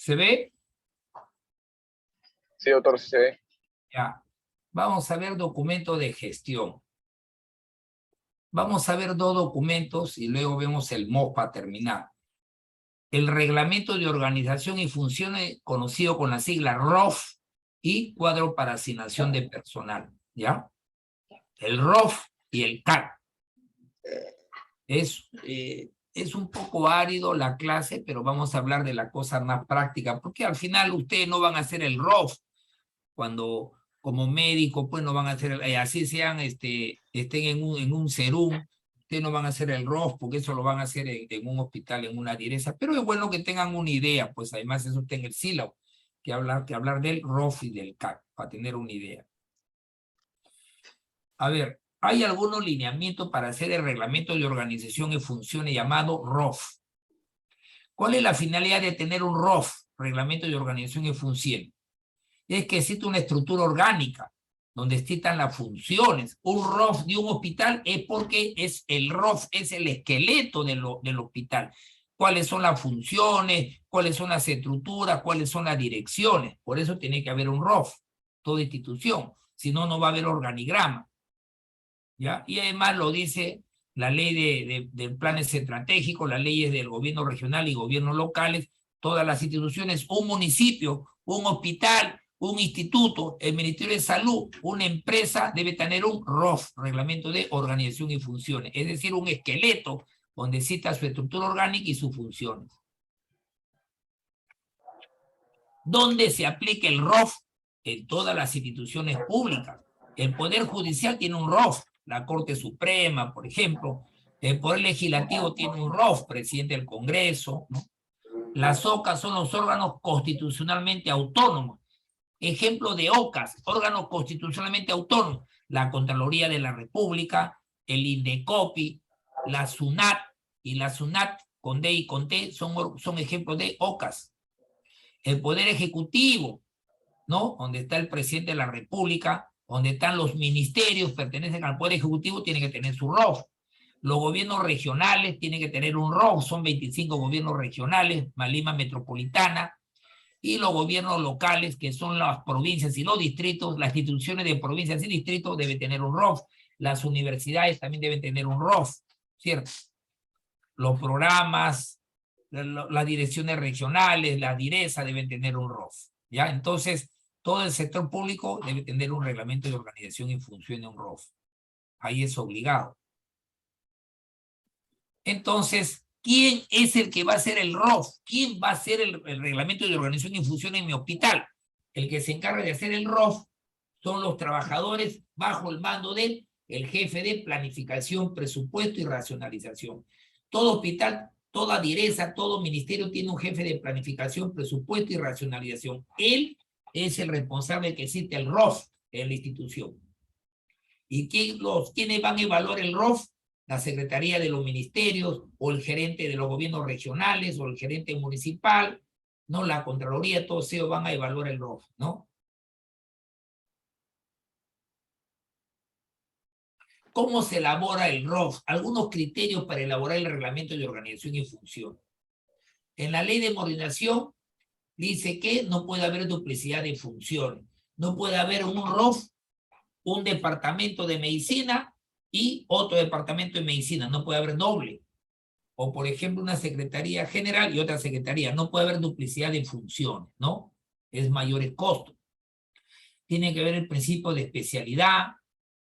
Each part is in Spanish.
¿Se ve? Sí, doctor, sí se ve. Ya. Vamos a ver documento de gestión. Vamos a ver dos documentos y luego vemos el MOP para terminar. El reglamento de organización y funciones, conocido con la sigla ROF, y cuadro para asignación de personal, ¿ya? El ROF y el CAC. Es un poco árido la clase, pero vamos a hablar de la cosa más práctica, porque al final ustedes no van a hacer el ROF cuando como médico, pues no van a hacer, así sean, estén en un serum, ustedes no van a hacer el ROF, porque eso lo van a hacer en un hospital, en una direza, pero es bueno que tengan una idea, pues además eso está en el sílabo, que hablar del ROF y del CAC, para tener una idea. A ver, hay algunos lineamientos para hacer el reglamento de organización y funciones llamado ROF. ¿Cuál es la finalidad de tener un ROF, reglamento de organización y funciones? Es que existe una estructura orgánica donde existan las funciones. Un ROF de un hospital es porque el ROF es el esqueleto del hospital. ¿Cuáles son las funciones? ¿Cuáles son las estructuras? ¿Cuáles son las direcciones? Por eso tiene que haber un ROF, toda institución. Si no, no va a haber organigrama. ¿Ya? Y además lo dice la ley de planes estratégicos, las leyes del gobierno regional y gobiernos locales, todas las instituciones, un municipio, un hospital, un instituto, el Ministerio de Salud, una empresa debe tener un ROF, reglamento de organización y funciones, es decir, un esqueleto donde cita su estructura orgánica y sus funciones. ¿Dónde se aplica el ROF? En todas las instituciones públicas. El Poder Judicial tiene un ROF, la Corte Suprema, por ejemplo. El Poder Legislativo tiene un ROF, presidente del Congreso, ¿no? Las OCAS son los órganos constitucionalmente autónomos. Ejemplo de OCAS, órganos constitucionalmente autónomos. La Contraloría de la República, el INDECOPI, la SUNAT y la SUNAT con D y con T son ejemplos de OCAS. El Poder Ejecutivo, ¿no? Donde está el presidente de la República, donde están los ministerios, pertenecen al Poder Ejecutivo, tienen que tener su ROF. Los gobiernos regionales tienen que tener un ROF, son 25 gobiernos regionales, más Lima Metropolitana, y los gobiernos locales, que son las provincias y los distritos, las instituciones de provincias y distritos deben tener un ROF. Las universidades también deben tener un ROF, ¿cierto? Los programas, las direcciones regionales, la direza deben tener un ROF, ¿ya? Entonces, todo el sector público debe tener un reglamento de organización y función de un ROF. Ahí es obligado. Entonces, ¿quién es el que va a hacer el ROF? ¿Quién va a hacer el reglamento de organización y función en mi hospital? El que se encarga de hacer el ROF son los trabajadores bajo el mando del jefe de planificación, presupuesto y racionalización. Todo hospital, toda direza, todo ministerio tiene un jefe de planificación, presupuesto y racionalización. Él es el responsable que existe el ROF en la institución. ¿Y quiénes van a evaluar el ROF? La Secretaría de los Ministerios, o el gerente de los gobiernos regionales, o el gerente municipal, ¿no? La Contraloría, todos ellos van a evaluar el ROF, ¿no? ¿Cómo se elabora el ROF? Algunos criterios para elaborar el reglamento de organización y función. En la ley de modernización dice que no puede haber duplicidad de funciones. No puede haber un ROF, un departamento de medicina y otro departamento de medicina. No puede haber doble. O, por ejemplo, una secretaría general y otra secretaría. No puede haber duplicidad de funciones, ¿no? Es mayor el costo. Tiene que haber el principio de especialidad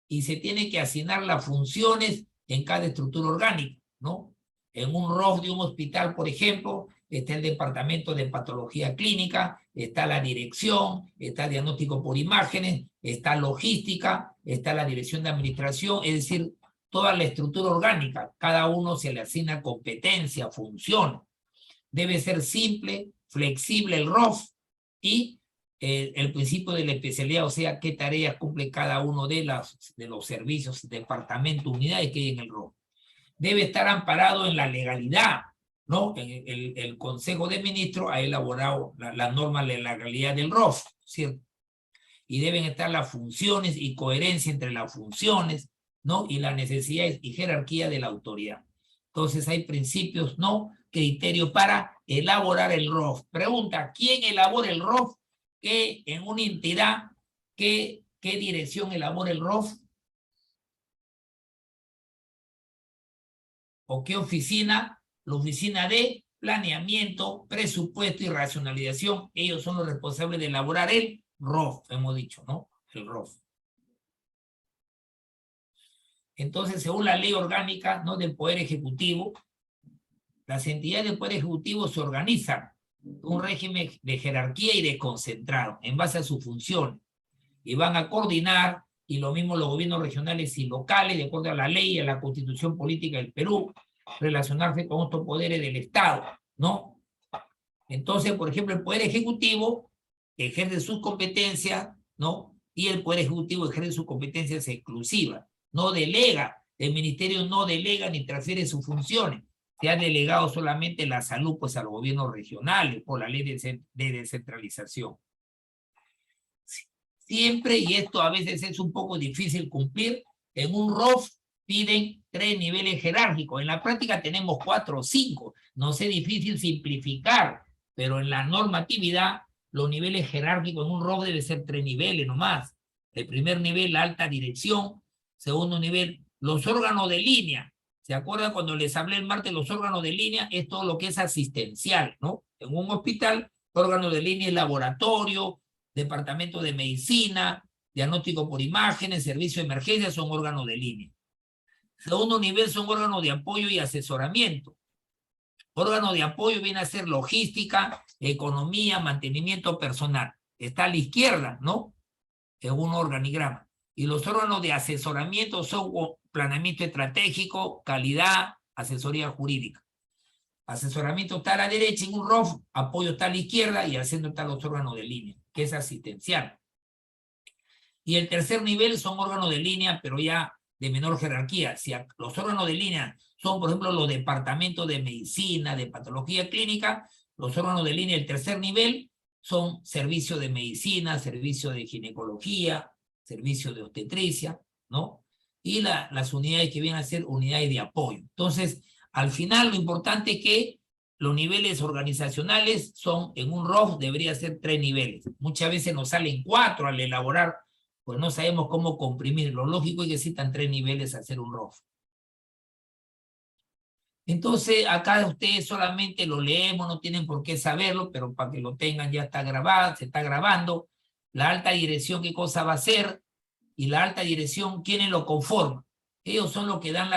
y se tiene que asignar las funciones en cada estructura orgánica, ¿no? En un ROF de un hospital, por ejemplo, está el departamento de patología clínica, está la dirección, está el diagnóstico por imágenes, está logística, está la dirección de administración, es decir, toda la estructura orgánica, cada uno se le asigna competencia, función. Debe ser simple, flexible el ROF y el principio de la especialidad, o sea, qué tareas cumple cada uno de los servicios, departamentos, unidades que hay en el ROF. Debe estar amparado en la legalidad, ¿no? El Consejo de Ministros ha elaborado la norma de la legalidad del ROF, ¿cierto? Y deben estar las funciones y coherencia entre las funciones, ¿no? Y las necesidades y jerarquía de la autoridad. Entonces hay principios, no criterios para elaborar el ROF. Pregunta, ¿quién elabora el ROF? ¿Qué en una entidad, qué dirección elabora el ROF? ¿O qué oficina? La oficina de planeamiento, presupuesto y racionalización. Ellos son los responsables de elaborar el ROF, hemos dicho, ¿no? El ROF. Entonces, según la ley orgánica, ¿no?, del Poder Ejecutivo, las entidades del Poder Ejecutivo se organizan en un régimen de jerarquía y desconcentrado en base a sus funciones y van a coordinar, y lo mismo los gobiernos regionales y locales, de acuerdo a la ley y a la Constitución Política del Perú, relacionarse con estos poderes del Estado, ¿no? Entonces, por ejemplo, el Poder Ejecutivo ejerce sus competencias, ¿no? Y el Poder Ejecutivo ejerce sus competencias exclusivas, no delega, el ministerio no delega ni transfiere sus funciones, se ha delegado solamente la salud pues a los gobiernos regionales por la ley de descentralización. Siempre, y esto a veces es un poco difícil cumplir, en un ROF piden 3 niveles jerárquicos. En la práctica tenemos 4 o 5. Nos es difícil simplificar, pero en la normatividad los niveles jerárquicos en un ROF deben ser 3 niveles nomás. El primer nivel, la alta dirección. Segundo nivel, los órganos de línea. ¿Se acuerdan cuando les hablé el martes? Los órganos de línea es todo lo que es asistencial, ¿no? En un hospital, órgano de línea es laboratorio, departamento de medicina, diagnóstico por imágenes, servicio de emergencia, son órganos de línea. Segundo nivel son órganos de apoyo y asesoramiento. Órgano de apoyo viene a ser logística, economía, mantenimiento personal. Está a la izquierda, ¿no? En un organigrama. Y los órganos de asesoramiento son planeamiento estratégico, calidad, asesoría jurídica. Asesoramiento está a la derecha en un ROF, apoyo está a la izquierda y al centro están los órganos de línea, que es asistencial. Y el tercer nivel son órganos de línea, pero ya de menor jerarquía. Si los órganos de línea son, por ejemplo, los departamentos de medicina, de patología clínica, los órganos de línea del tercer nivel son servicio de medicina, servicio de ginecología, servicio de obstetricia, ¿no? Y las unidades que vienen a ser unidades de apoyo. Entonces, al final lo importante es que los niveles organizacionales son, en un ROF debería ser 3 niveles. Muchas veces nos salen 4 al elaborar, pues no sabemos cómo comprimir. Lo lógico es que existan 3 niveles al hacer un ROF. Entonces, acá ustedes solamente lo leemos, no tienen por qué saberlo, pero para que lo tengan ya está grabado, se está grabando. La alta dirección, ¿qué cosa va a hacer? Y la alta dirección, ¿quiénes lo conforman? Ellos son los que dan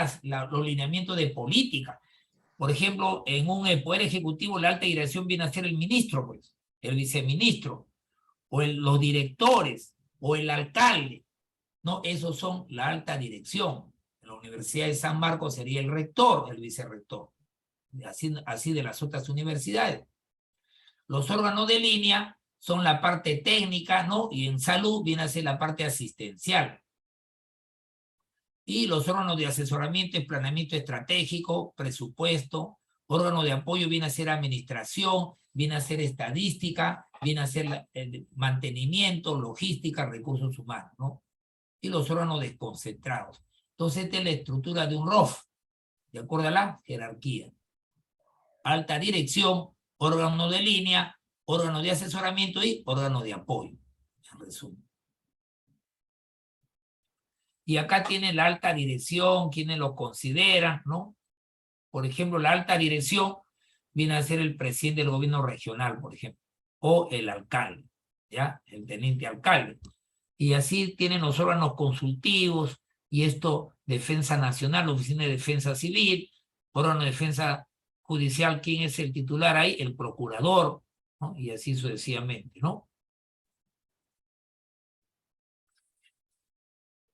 los lineamientos de política. Por ejemplo, en un Poder Ejecutivo, la alta dirección viene a ser el ministro, pues, el viceministro, o los directores, o el alcalde. No, esos son la alta dirección. En la Universidad de San Marcos sería el rector, el vicerrector. Así de las otras universidades. Los órganos de línea son la parte técnica, ¿no? Y en salud viene a ser la parte asistencial. Y los órganos de asesoramiento y planeamiento estratégico, presupuesto. Órgano de apoyo viene a ser administración, viene a ser estadística, viene a ser mantenimiento, logística, recursos humanos, ¿no? Y los órganos desconcentrados. Entonces, esta es la estructura de un ROF, de acuerdo a la jerarquía. Alta dirección, órgano de línea, órgano de asesoramiento y órgano de apoyo. En resumen. Y acá tiene la alta dirección, quienes lo consideran, ¿no? Por ejemplo, la alta dirección viene a ser el presidente del gobierno regional, por ejemplo, o el alcalde, ¿ya? El teniente alcalde. Y así tienen los órganos consultivos, y esto, Defensa Nacional, Oficina de Defensa Civil, órgano de defensa judicial, ¿quién es el titular ahí? El procurador, ¿no? Y así sucesivamente, ¿no?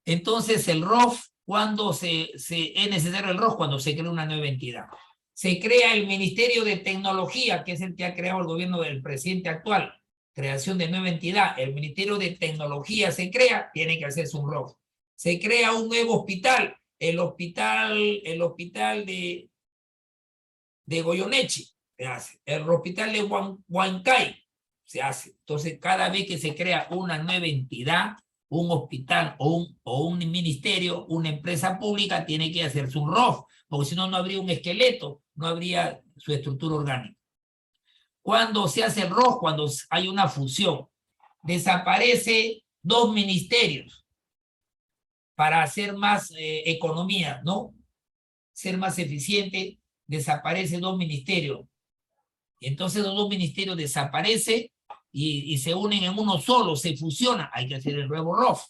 Entonces, el ROF, ¿cuándo es necesario el ROF? Cuando se crea una nueva entidad. Se crea el Ministerio de Tecnología, que es el que ha creado el gobierno del presidente actual. Creación de nueva entidad. El Ministerio de Tecnología se crea, tiene que hacerse un ROF. Se crea un nuevo hospital, el hospital de Goyoneche, se hace. El hospital de Huancay, se hace. Entonces, cada vez que se crea una nueva entidad, un hospital o un ministerio, una empresa pública, tiene que hacerse un ROF, porque si no, no habría un esqueleto, no habría su estructura orgánica. Cuando se hace el ROF, cuando hay una fusión, desaparece 2 ministerios para hacer más economía, ¿no? Ser más eficiente, desaparece 2 ministerios. Entonces los 2 ministerios desaparecen y se unen en uno solo, se fusiona, hay que hacer el nuevo ROF.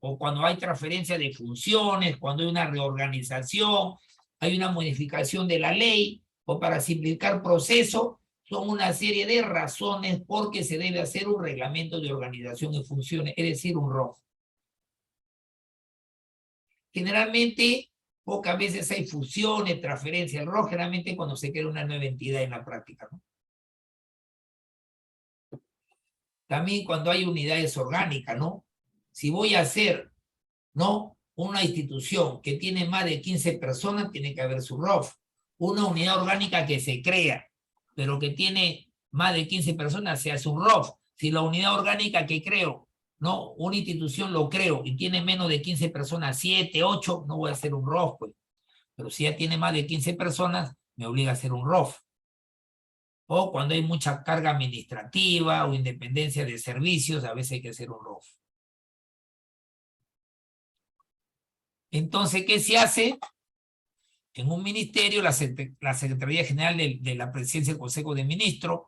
O cuando hay transferencia de funciones, cuando hay una reorganización, hay una modificación de la ley, o para simplificar proceso, son una serie de razones por que se debe hacer un reglamento de organización y funciones, es decir, un ROF. Generalmente, pocas veces hay fusiones, transferencias. El ROF generalmente cuando se crea una nueva entidad en la práctica, ¿no? También cuando hay unidades orgánicas, ¿no? Si voy a hacer, ¿no?, una institución que tiene más de 15 personas, tiene que haber su ROF. Una unidad orgánica que se crea, pero que tiene más de 15 personas, se hace un ROF. Si la unidad orgánica que creo, ¿no?, una institución lo creo y tiene menos de 15 personas, 7, 8, no voy a hacer un ROF, pues. Pero si ya tiene más de 15 personas, me obliga a hacer un ROF. O cuando hay mucha carga administrativa o independencia de servicios, a veces hay que hacer un ROF. Entonces, ¿qué se hace? En un ministerio, la Secretaría General de la Presidencia del Consejo de Ministros,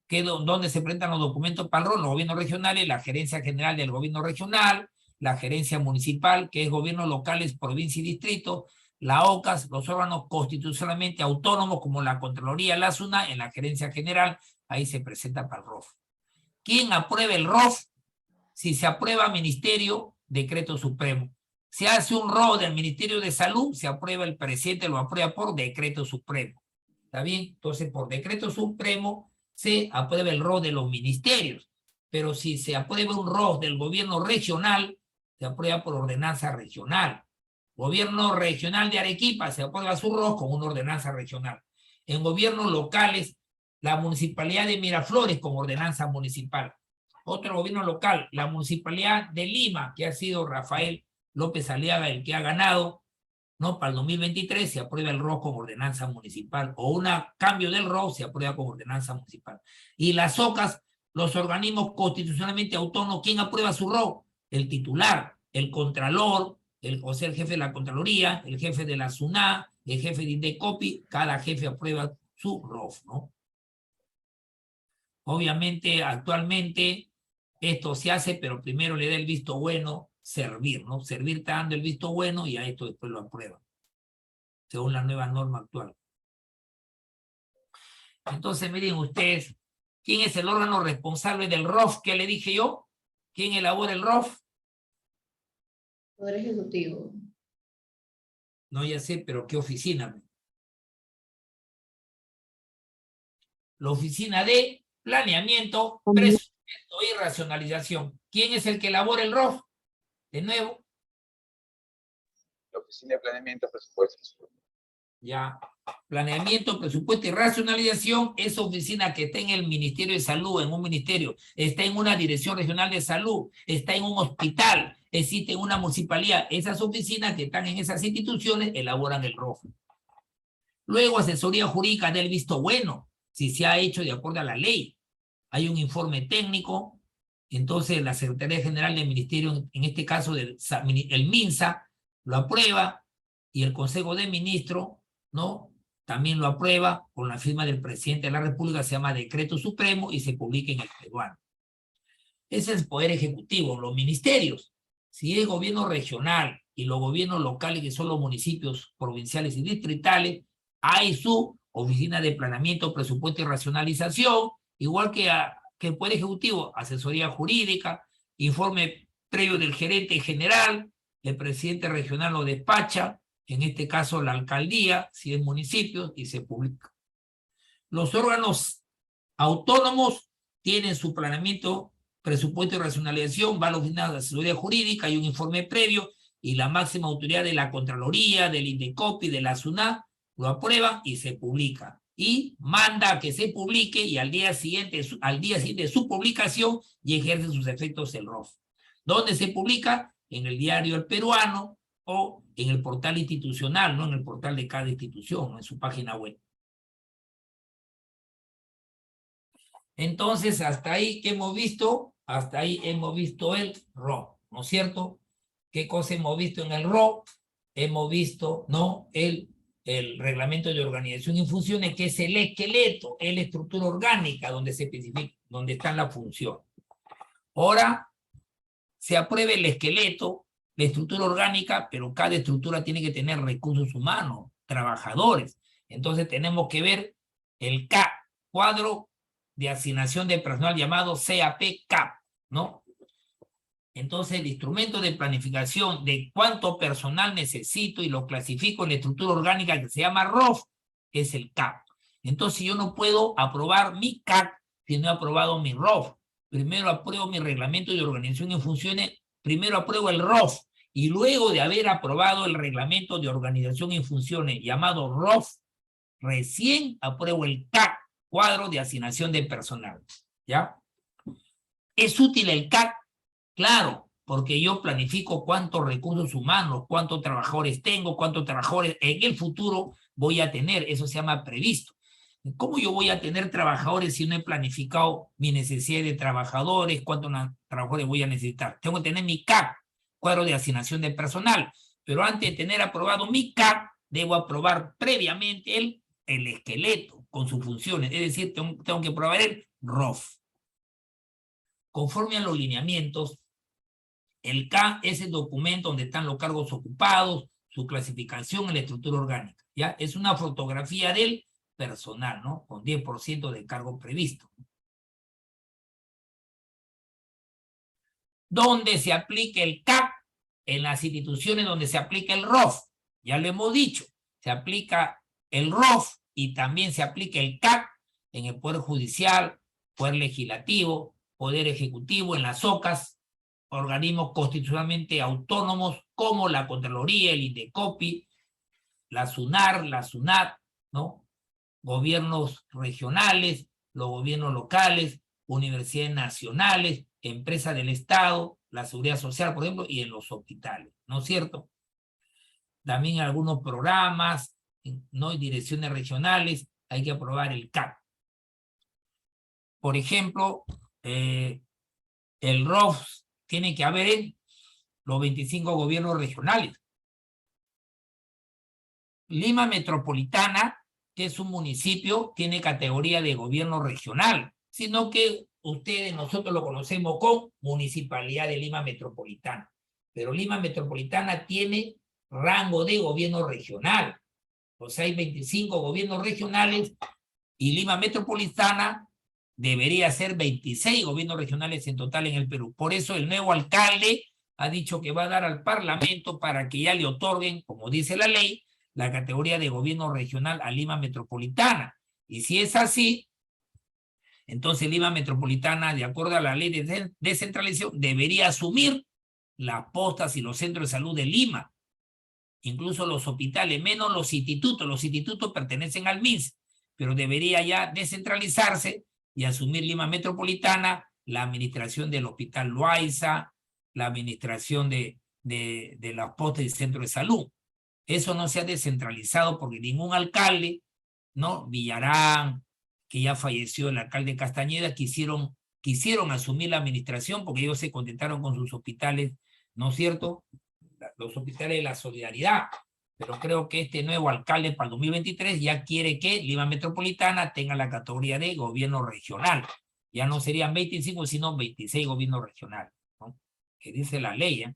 que es donde se presentan los documentos para los gobiernos regionales, la Gerencia General del Gobierno Regional, la Gerencia Municipal, que es gobiernos locales, provincia y distrito, la OCAS, los órganos constitucionalmente autónomos como la Contraloría, la SUNA, en la Gerencia General, ahí se presenta para el ROF. ¿Quién aprueba el ROF? Si se aprueba Ministerio, Decreto Supremo. Se hace un ROF del Ministerio de Salud, se aprueba el presidente, lo aprueba por Decreto Supremo. ¿Está bien? Entonces, por Decreto Supremo se aprueba el ROF de los ministerios. Pero si se aprueba un ROF del gobierno regional, se aprueba por ordenanza regional. Gobierno regional de Arequipa se aprueba su ROF con una ordenanza regional. En gobiernos locales, la municipalidad de Miraflores con ordenanza municipal. Otro gobierno local, la municipalidad de Lima, que ha sido Rafael López Aliaga el que ha ganado, ¿no? Para el 2023 se aprueba el ROF con ordenanza municipal, o un cambio del ROF se aprueba con ordenanza municipal. Y las OCAS, los organismos constitucionalmente autónomos, ¿quién aprueba su ROF? El titular, el contralor, o sea, el jefe de la Contraloría, el jefe de la SUNA, el jefe de INDECOPI, cada jefe aprueba su ROF, ¿no? Obviamente, actualmente, esto se hace, pero primero le da el visto bueno Servir, ¿no? Servir está dando el visto bueno y a esto después lo aprueba, según la nueva norma actual. Entonces, miren ustedes, ¿quién es el órgano responsable del ROF que le dije yo? ¿Quién elabora el ROF? Poder Ejecutivo. No, ya sé, pero ¿qué oficina? La oficina de planeamiento, presupuesto y racionalización. ¿Quién es el que elabora el ROF? De nuevo. La oficina de planeamiento, presupuesto. Ya, planeamiento, presupuesto y racionalización, esa oficina que está en el Ministerio de Salud, en un ministerio, está en una dirección regional de salud, está en un hospital, existe en una municipalidad, esas oficinas que están en esas instituciones elaboran el ROF. Luego, asesoría jurídica del visto bueno, si se ha hecho de acuerdo a la ley. Hay un informe técnico, entonces la Secretaría General del Ministerio, en este caso el MINSA, lo aprueba y el Consejo de Ministros, ¿no?, también lo aprueba con la firma del presidente de la República, se llama Decreto Supremo y se publica en el peruano. Ese es el Poder Ejecutivo. Los ministerios, si es gobierno regional y los gobiernos locales, que son los municipios provinciales y distritales, hay su oficina de planeamiento, presupuesto y racionalización, igual que el Poder Ejecutivo, asesoría jurídica, informe previo del gerente general, el presidente regional lo despacha, en este caso la alcaldía, si es municipio, y se publica. Los órganos autónomos tienen su planeamiento, presupuesto y racionalización, va a la oficina de asesoría jurídica, hay un informe previo, y la máxima autoridad de la Contraloría, del INDECOPI, de la SUNA, lo aprueba y se publica. Y manda a que se publique y al día siguiente de su publicación y ejerce sus efectos el ROF. ¿Dónde se publica? En el diario El Peruano o en el portal institucional, no en el portal de cada institución, ¿no? En su página web. Entonces, hasta ahí, ¿qué hemos visto? Hasta ahí hemos visto el ROF, ¿no es cierto? ¿Qué cosa hemos visto en el ROF? Hemos visto, ¿no? El reglamento de organización y funciones, que es el esqueleto, es la estructura orgánica donde se especifica, donde están las funciones. Ahora se aprueba el esqueleto, la estructura orgánica, pero cada estructura tiene que tener recursos humanos, trabajadores. Entonces tenemos que ver el CAP, cuadro de asignación de personal llamado CAP-CAP, ¿no? Entonces el instrumento de planificación de cuánto personal necesito y lo clasifico en la estructura orgánica que se llama ROF, es el CAP. Entonces yo no puedo aprobar mi CAP si no he aprobado mi ROF. Primero apruebo mi reglamento de organización y funciones, primero apruebo el ROF, y luego de haber aprobado el reglamento de organización y funciones llamado ROF, recién apruebo el CAP, cuadro de asignación de personal, ¿ya? ¿Es útil el CAP? Claro, porque yo planifico cuántos recursos humanos, cuántos trabajadores tengo, cuántos trabajadores en el futuro voy a tener, eso se llama previsto. ¿Cómo yo voy a tener trabajadores si no he planificado mi necesidad de trabajadores, cuántos trabajadores voy a necesitar? Tengo que tener mi CAP, cuadro de asignación de personal, pero antes de tener aprobado mi CAP, debo aprobar previamente el esqueleto con sus funciones, es decir, tengo que aprobar el ROF. Conforme a los lineamientos, el CAP es el documento donde están los cargos ocupados, su clasificación en la estructura orgánica, ¿ya? Es una fotografía del personal, ¿no? Con 10% de cargo previsto. ¿Dónde se aplica el CAP? En las instituciones donde se aplica el ROF. Ya lo hemos dicho, se aplica el ROF y también se aplica el CAP en el Poder Judicial, Poder Legislativo, Poder Ejecutivo, en las OCAS, organismos constitucionalmente autónomos como la Contraloría, el INDECOPI, la SUNAR, la SUNAT, ¿no? Gobiernos regionales, los gobiernos locales, universidades nacionales, empresas del Estado, la Seguridad Social, por ejemplo, y en los hospitales, ¿no es cierto? También algunos programas, ¿no? Y direcciones regionales, hay que aprobar el CAP. Por ejemplo, el ROF tiene que haber en los 25 gobiernos regionales. Lima Metropolitana, que es un municipio, tiene categoría de gobierno regional, sino que nosotros lo conocemos como Municipalidad de Lima Metropolitana. Pero Lima Metropolitana tiene rango de gobierno regional. O sea, hay 25 gobiernos regionales y Lima Metropolitana debería ser 26 gobiernos regionales en total en el Perú. Por eso el nuevo alcalde ha dicho que va a dar al Parlamento para que ya le otorguen, como dice la ley, la categoría de gobierno regional a Lima Metropolitana. Y si es así, entonces Lima Metropolitana, de acuerdo a la ley de descentralización, debería asumir las postas y los centros de salud de Lima, incluso los hospitales, menos los institutos. Los institutos pertenecen al MINS, pero debería ya descentralizarse y asumir Lima Metropolitana, la administración del Hospital Loaiza, la administración de las postas y centros de salud. Eso no se ha descentralizado porque ningún alcalde, ¿no? Villarán, que ya falleció el alcalde Castañeda, quisieron asumir la administración porque ellos se contentaron con sus hospitales, ¿no es cierto? Los hospitales de la solidaridad. Pero creo que este nuevo alcalde para el 2023 ya quiere que Lima Metropolitana tenga la categoría de gobierno regional. Ya no serían 25, sino 26 gobiernos regionales, ¿no? Que dice la ley, ¿eh?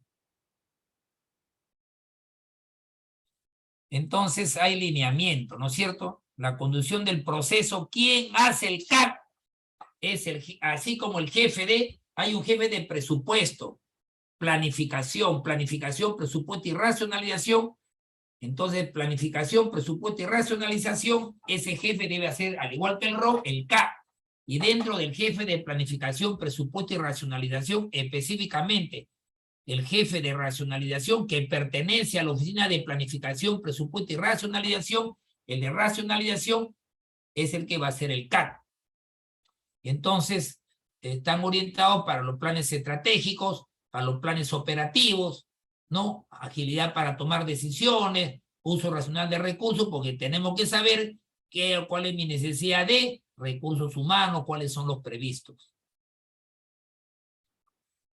Entonces hay lineamiento, ¿no es cierto? La conducción del proceso, ¿quién hace el CAP? Es así como el jefe hay un jefe de presupuesto, planificación, presupuesto y racionalización. Entonces, planificación, presupuesto y racionalización, ese jefe debe hacer, al igual que el ROF, el CAP. Y dentro del jefe de planificación, presupuesto y racionalización, específicamente, el jefe de racionalización que pertenece a la oficina de planificación, presupuesto y racionalización, el de racionalización es el que va a hacer el CAP. Entonces, están orientados para los planes estratégicos, para los planes operativos, ¿no? Agilidad para tomar decisiones, uso racional de recursos, porque tenemos que saber cuál es mi necesidad de recursos humanos, cuáles son los previstos.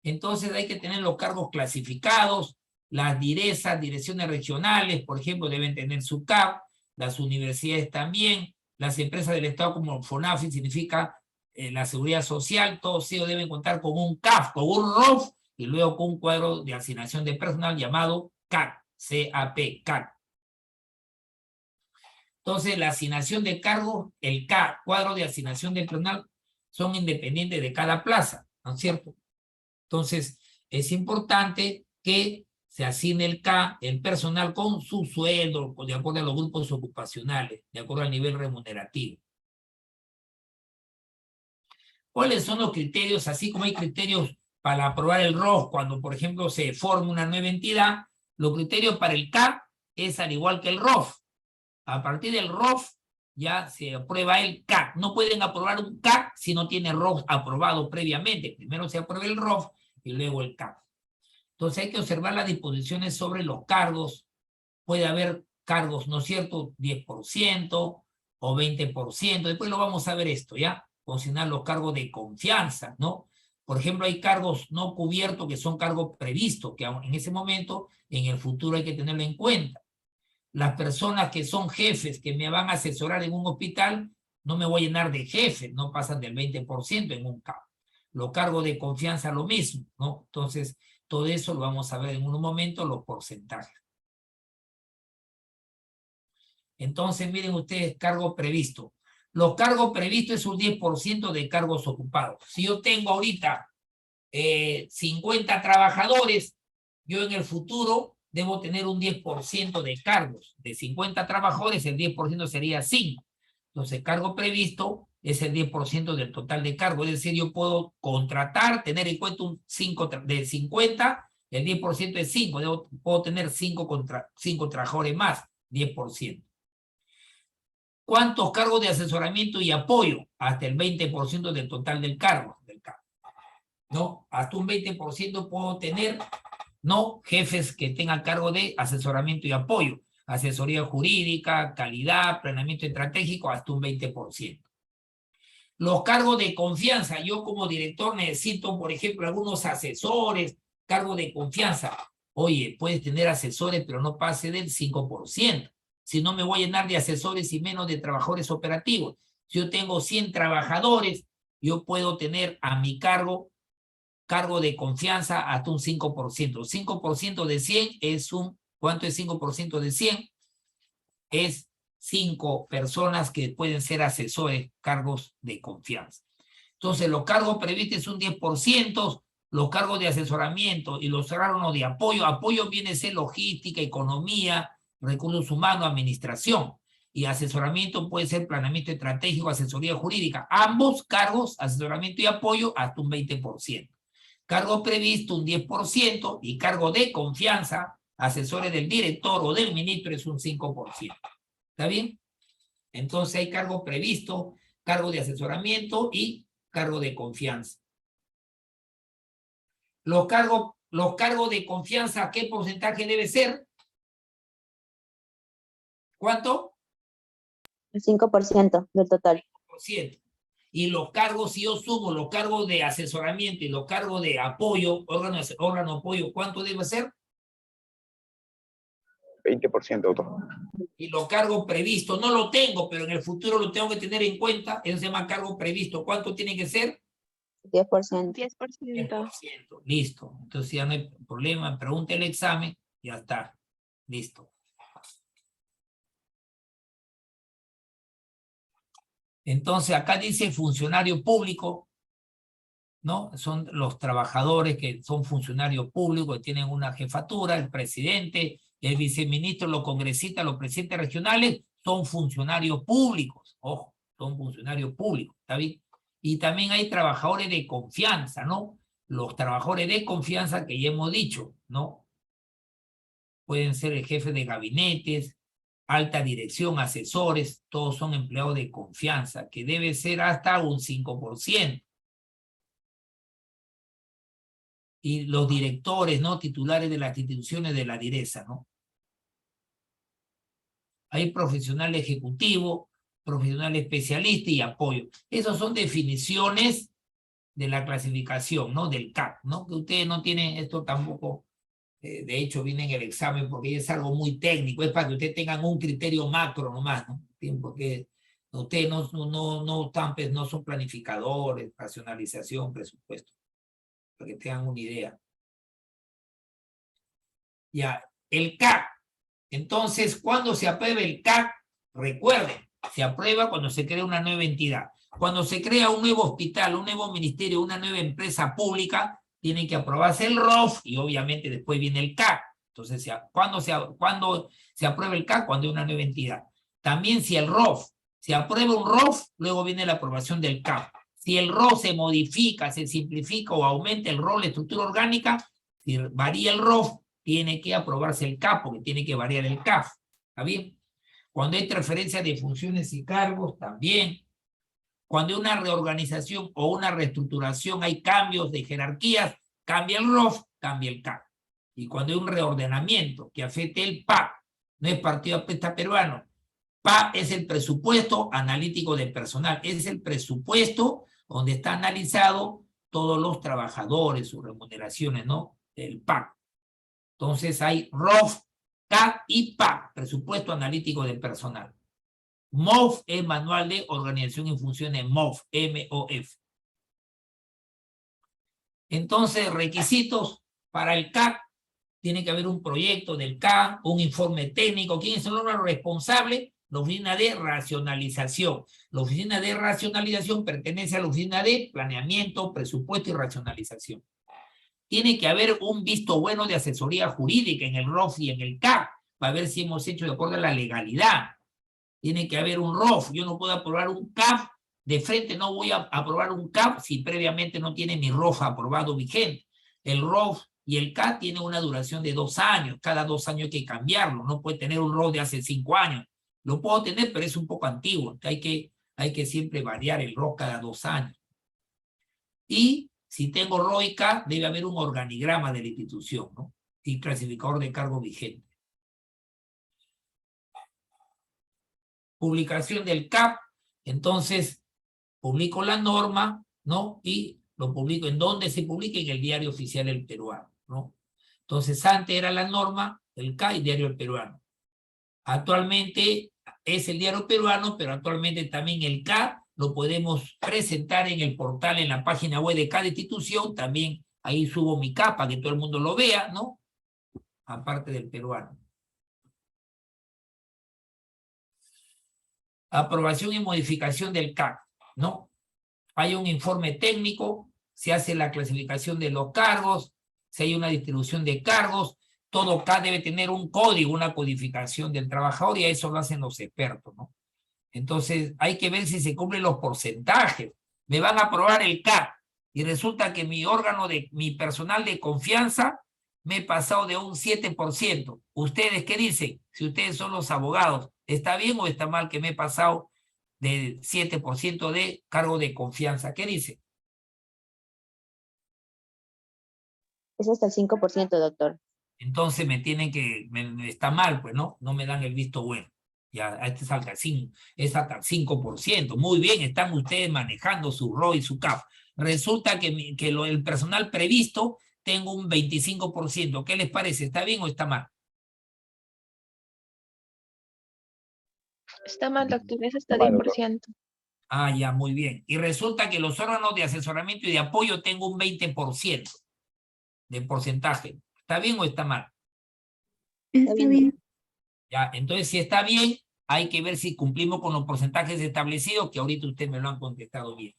Entonces hay que tener los cargos clasificados, las direzas, direcciones regionales, por ejemplo, deben tener su CAP, las universidades también, las empresas del Estado como FONAFI significa la seguridad social, todos ellos deben contar con un CAF, con un ROF, y luego con un cuadro de asignación de personal llamado CAP, C-A-P, CAP. Entonces, la asignación de cargos, el cuadro de asignación de personal, son independientes de cada plaza, ¿no es cierto? Entonces, es importante que se asigne el personal con su sueldo, de acuerdo a los grupos ocupacionales, de acuerdo al nivel remunerativo. ¿Cuáles son los criterios? Así como hay criterios para aprobar el ROF, cuando, por ejemplo, se forma una nueva entidad, los criterios para el CAP es al igual que el ROF. A partir del ROF ya se aprueba el CAP. No pueden aprobar un CAP si no tiene ROF aprobado previamente. Primero se aprueba el ROF y luego el CAP. Entonces hay que observar las disposiciones sobre los cargos. Puede haber cargos, ¿no es cierto?, 10% o 20%. Después lo vamos a ver esto, ¿ya? Consignar los cargos de confianza, ¿no? Por ejemplo, hay cargos no cubiertos que son cargos previstos, que en ese momento, en el futuro hay que tenerlo en cuenta. Las personas que son jefes, que me van a asesorar en un hospital, no me voy a llenar de jefes, no pasan del 20% en un CAP. Los cargos de confianza lo mismo, ¿no? Entonces, todo eso lo vamos a ver en un momento, los porcentajes. Entonces, miren ustedes, cargo previsto. Los cargos previstos es un 10% de cargos ocupados. Si yo tengo ahorita 50 trabajadores, yo en el futuro debo tener un 10% de cargos. De 50 trabajadores, el 10% sería 5. Entonces, cargo previsto es el 10% del total de cargo. Es decir, yo puedo contratar, tener en cuenta un 5 de 50, el 10% es 5. Puedo tener 5 trabajadores más, 10%. ¿Cuántos cargos de asesoramiento y apoyo? Hasta el 20% del total del cargo. ¿No? Hasta un 20% puedo tener, ¿no?, jefes que tengan cargo de asesoramiento y apoyo. Asesoría jurídica, calidad, planeamiento estratégico, hasta un 20%. Los cargos de confianza. Yo como director necesito, por ejemplo, algunos asesores, cargo de confianza. Oye, puedes tener asesores, pero no pase del 5%. Si no, me voy a llenar de asesores y menos de trabajadores operativos. Si yo tengo 100 trabajadores, yo puedo tener a mi cargo de confianza hasta un 5%. 5% de 100 es un... ¿Cuánto es 5% de 100? Es 5 personas que pueden ser asesores, cargos de confianza. Entonces, los cargos previstos es un 10%, los cargos de asesoramiento y los cargos de apoyo. Apoyo viene a ser logística, economía, recursos humanos, administración. Y asesoramiento puede ser planeamiento estratégico, asesoría jurídica. Ambos cargos, asesoramiento y apoyo, hasta un 20%. Cargo previsto un 10% y cargo de confianza, asesores del director o del ministro, es un 5%. ¿Está bien? Entonces hay cargo previsto, cargo de asesoramiento y cargo de confianza. Los cargos de confianza, ¿qué porcentaje debe ser? ¿Cuánto? El 5% del total. 5%. Y los cargos, si yo sumo los cargos de asesoramiento y los cargos de apoyo, órgano de apoyo, ¿cuánto debe ser? 20%, doctor. Y los cargos previstos, no lo tengo, pero en el futuro lo tengo que tener en cuenta, eso se llama cargo previsto. ¿Cuánto tiene que ser? 10%. 10%. Listo. Entonces ya no hay problema, pregunte el examen, ya está. Listo. Entonces acá dice funcionario público, ¿no? Son los trabajadores que son funcionarios públicos, que tienen una jefatura, el presidente, el viceministro, los congresistas, los presidentes regionales, son funcionarios públicos, ojo, son funcionarios públicos, ¿está bien? Y también hay trabajadores de confianza, ¿no? Los trabajadores de confianza que ya hemos dicho, ¿no? Pueden ser el jefe de gabinetes, alta dirección, asesores, todos son empleados de confianza, que debe ser hasta un 5%. y los directores, ¿no? Titulares de las instituciones de la direza, ¿no? Hay profesional ejecutivo, profesional especialista y apoyo. Esas son definiciones de la clasificación, ¿no? Del CAP, ¿no? Que ustedes no tienen esto tampoco, de hecho viene en el examen porque es algo muy técnico, es para que ustedes tengan un criterio macro nomás, ¿no? Porque ustedes no son planificadores, racionalización, presupuesto, para que tengan una idea. Ya, el CAP. Entonces, ¿cuándo se aprueba el CAP? Recuerden, se aprueba cuando se crea una nueva entidad. Cuando se crea un nuevo hospital, un nuevo ministerio, una nueva empresa pública, tiene que aprobarse el ROF y obviamente después viene el CAP. Entonces, ¿cuándo se aprueba el CAP? Cuando hay una nueva entidad. También si el ROF, se aprueba un ROF, luego viene la aprobación del CAP. Si el ROF se modifica, se simplifica o aumenta el rol, la estructura orgánica, si varía el ROF, tiene que aprobarse el CAP, porque tiene que variar el CAF. ¿Está bien? Cuando hay transferencia de funciones y cargos, también. Cuando hay una reorganización o una reestructuración, hay cambios de jerarquías, cambia el ROF, cambia el CAP. Y cuando hay un reordenamiento que afecte el PAP, no es Partido Aprista Peruano, PAP es el presupuesto analítico de personal, es el presupuesto donde está analizado todos los trabajadores, sus remuneraciones, ¿no? El PAP. Entonces hay ROF, CAP y PAP, presupuesto analítico de personal. MOF es manual de organización y funciones, MOF, M-O-F. Entonces, requisitos para el CAP, tiene que haber un proyecto del CAP, un informe técnico. ¿Quiénes son los responsables? La oficina de racionalización. La oficina de racionalización pertenece a la oficina de planeamiento, presupuesto y racionalización. Tiene que haber un visto bueno de asesoría jurídica en el ROF y en el CAP, para ver si hemos hecho de acuerdo a la legalidad. Tiene que haber un ROF. Yo no puedo aprobar un CAP, de frente no voy a aprobar un CAP si previamente no tiene mi ROF aprobado vigente. El ROF y el CAP tienen una duración de 2 años. Cada 2 años hay que cambiarlo. No puede tener un ROF de hace 5 años. Lo puedo tener, pero es un poco antiguo. Hay que siempre variar el ROF cada 2 años. Y si tengo ROF y CAP, debe haber un organigrama de la institución, ¿no? Y clasificador de cargo vigente. Publicación del CAP, entonces publico la norma, ¿no? Y lo publico. ¿En dónde se publica? En el Diario Oficial del Peruano, ¿no? Entonces antes era la norma, el CAP y Diario del Peruano. Actualmente es el Diario Peruano, pero actualmente también el CAP lo podemos presentar en el portal, en la página web de cada institución. También ahí subo mi CAP para que todo el mundo lo vea, ¿no? Aparte del peruano. Aprobación y modificación del CAP, ¿no? Hay un informe técnico, se hace la clasificación de los cargos, si hay una distribución de cargos, todo CAP debe tener un código, una codificación del trabajador, y a eso lo hacen los expertos, ¿no? Entonces hay que ver si se cumplen los porcentajes. Me van a aprobar el CAP y resulta que mi personal de confianza me he pasado de un 7%. ¿Ustedes qué dicen? Si ustedes son los abogados, ¿está bien o está mal que me he pasado de 7% de cargo de confianza? ¿Qué dicen? Es hasta el 5%, doctor. Entonces está mal, pues, ¿no? No me dan el visto bueno. Ya, este es hasta el 5%. Muy bien, están ustedes manejando su ROI y su CAF. Resulta que el personal previsto tengo un 25%. ¿Qué les parece? ¿Está bien o está mal? Está mal, doctor, es hasta 10%. Ah, ya, muy bien. Y resulta que los órganos de asesoramiento y de apoyo tengo un 20% de porcentaje. ¿Está bien o está mal? Está bien. Ya, entonces si está bien, hay que ver si cumplimos con los porcentajes establecidos, que ahorita ustedes me lo han contestado bien.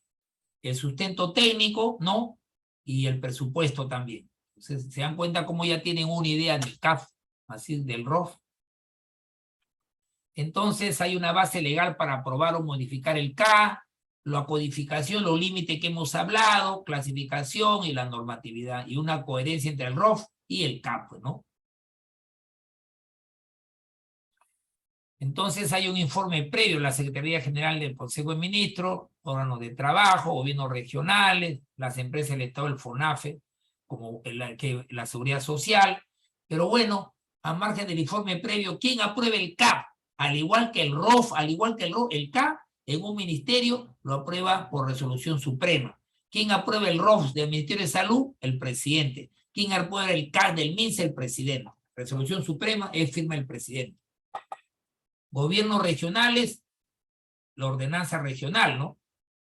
El sustento técnico, ¿no? Y el presupuesto también. Entonces, ¿se dan cuenta cómo ya tienen una idea del CAF, así del ROF? Entonces hay una base legal para aprobar o modificar el CAF, la codificación, los límites que hemos hablado, clasificación y la normatividad, y una coherencia entre el ROF y el CAF, ¿no? Entonces hay un informe previo, la Secretaría General del Consejo de Ministros, órganos de trabajo, gobiernos regionales, las empresas del Estado, el FONAFE, como la seguridad social. Pero bueno, a margen del informe previo, ¿quién aprueba el CAP? Al igual que el ROF, al igual que el CAP, en un ministerio lo aprueba por resolución suprema. ¿Quién aprueba el ROF del Ministerio de Salud? El presidente. ¿Quién aprueba el CAP del MINSA? El presidente. Resolución suprema es firma el presidente. Gobiernos regionales, la ordenanza regional, ¿no?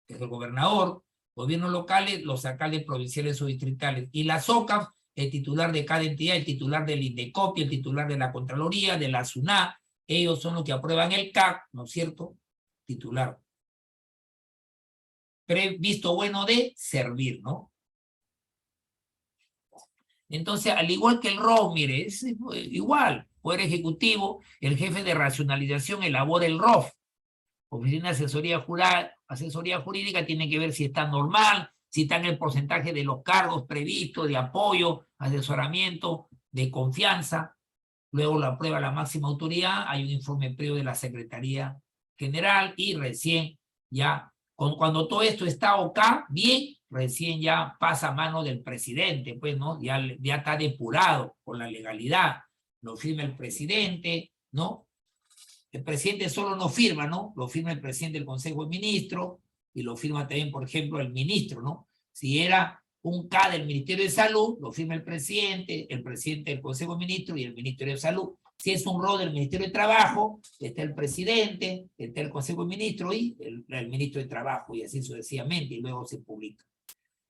Que es el gobernador. Gobiernos locales, los alcaldes provinciales o distritales. Y las OCAF, el titular de cada entidad, el titular del INDECOPI, el titular de la Contraloría, de la SUNAT, ellos son los que aprueban el CAC, ¿no es cierto? Titular. Visto bueno de servir, ¿no? Entonces, al igual que el ROF, mire, es igual. Poder Ejecutivo, el jefe de racionalización elabora el ROF. Oficina de asesoría jurídica tiene que ver si está normal, si está en el porcentaje de los cargos previstos, de apoyo, asesoramiento, de confianza. Luego lo aprueba la máxima autoridad, hay un informe previo de la Secretaría General y recién ya, cuando todo esto está OK, bien, recién ya pasa a mano del presidente, pues, ¿no? Ya está depurado por la legalidad, lo firma el presidente, ¿no? El presidente solo no firma, ¿no? Lo firma el presidente del Consejo de Ministros y lo firma también, por ejemplo, el ministro, ¿no? Si era un K del Ministerio de Salud, lo firma el presidente del Consejo de Ministros y el Ministerio de Salud. Si es un RO del Ministerio de Trabajo, está el presidente, está el Consejo de Ministros y el ministro de Trabajo, y así sucesivamente, y luego se publica.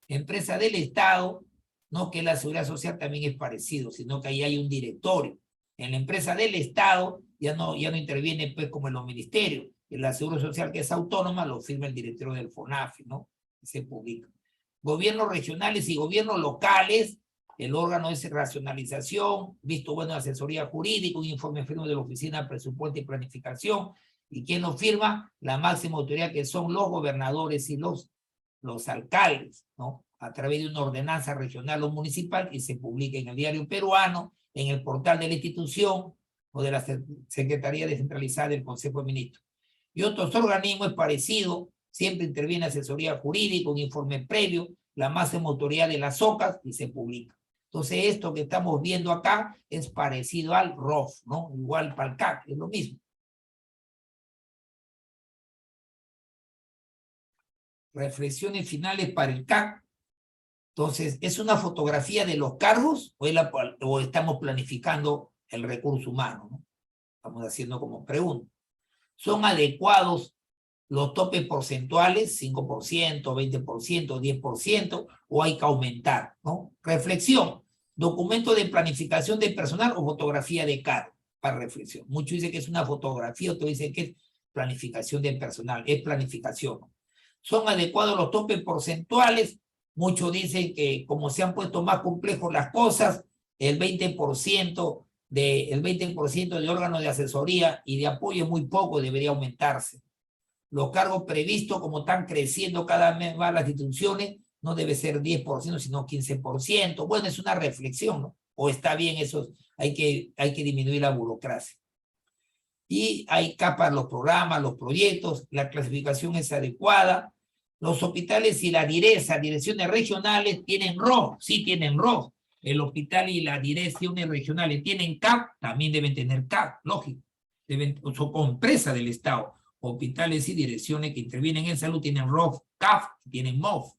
Empresa del Estado, no que la Seguridad Social también es parecido, sino que ahí hay un directorio. En la empresa del Estado ya no interviene pues como en los ministerios. En la Seguridad Social, que es autónoma, lo firma el directorio del FONAFE, ¿no? Se publica. Gobiernos regionales y gobiernos locales, el órgano es racionalización, visto bueno de asesoría jurídica, un informe firme de la Oficina de Presupuesto y Planificación. ¿Y quién lo firma? La máxima autoridad, que son los gobernadores y los alcaldes, ¿no? A través de una ordenanza regional o municipal, y se publica en el Diario Peruano, en el portal de la institución o de la Secretaría Descentralizada del Consejo de Ministros. Y otros organismos es parecido, siempre interviene asesoría jurídica, un informe previo, la máxima autoridad de las OCAS y se publica. Entonces esto que estamos viendo acá es parecido al ROF, ¿no? Igual para el CAC, es lo mismo. Reflexiones finales para el CAC. Entonces, ¿es una fotografía de los cargos o estamos planificando el recurso humano, ¿no? Estamos haciendo como pregunta. ¿Son adecuados los topes porcentuales, 5%, 20%, 10%, o hay que aumentar, ¿no? Reflexión. ¿Documento de planificación de personal o fotografía de cargo? Para reflexión. Muchos dicen que es una fotografía, otros dicen que es planificación de personal. Es planificación. ¿Son adecuados los topes porcentuales? Muchos dicen que como se han puesto más complejos las cosas, el 20% de órganos de asesoría y de apoyo es muy poco, debería aumentarse. Los cargos previstos, como están creciendo cada vez más las instituciones, no debe ser 10%, sino 15%. Bueno, es una reflexión, ¿no? O está bien eso, hay que disminuir la burocracia. Y hay capas, los programas, los proyectos, la clasificación es adecuada. Los hospitales y la direcciones regionales tienen ROF, sí tienen ROF. El hospital y las direcciones regionales tienen CAP, también deben tener CAP, lógico. Son empresas del Estado. Hospitales y direcciones que intervienen en salud tienen ROF, CAF, tienen MOF.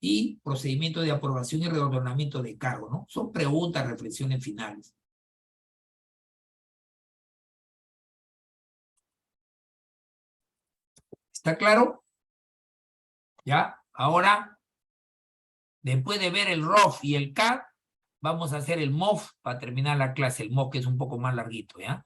Y procedimiento de aprobación y reordenamiento de cargo, ¿no? Son preguntas, reflexiones finales. ¿Está claro? ¿Ya? Ahora, después de ver el ROF y el CAD, vamos a hacer el MOF para terminar la clase. El MOF que es un poco más larguito, ¿ya?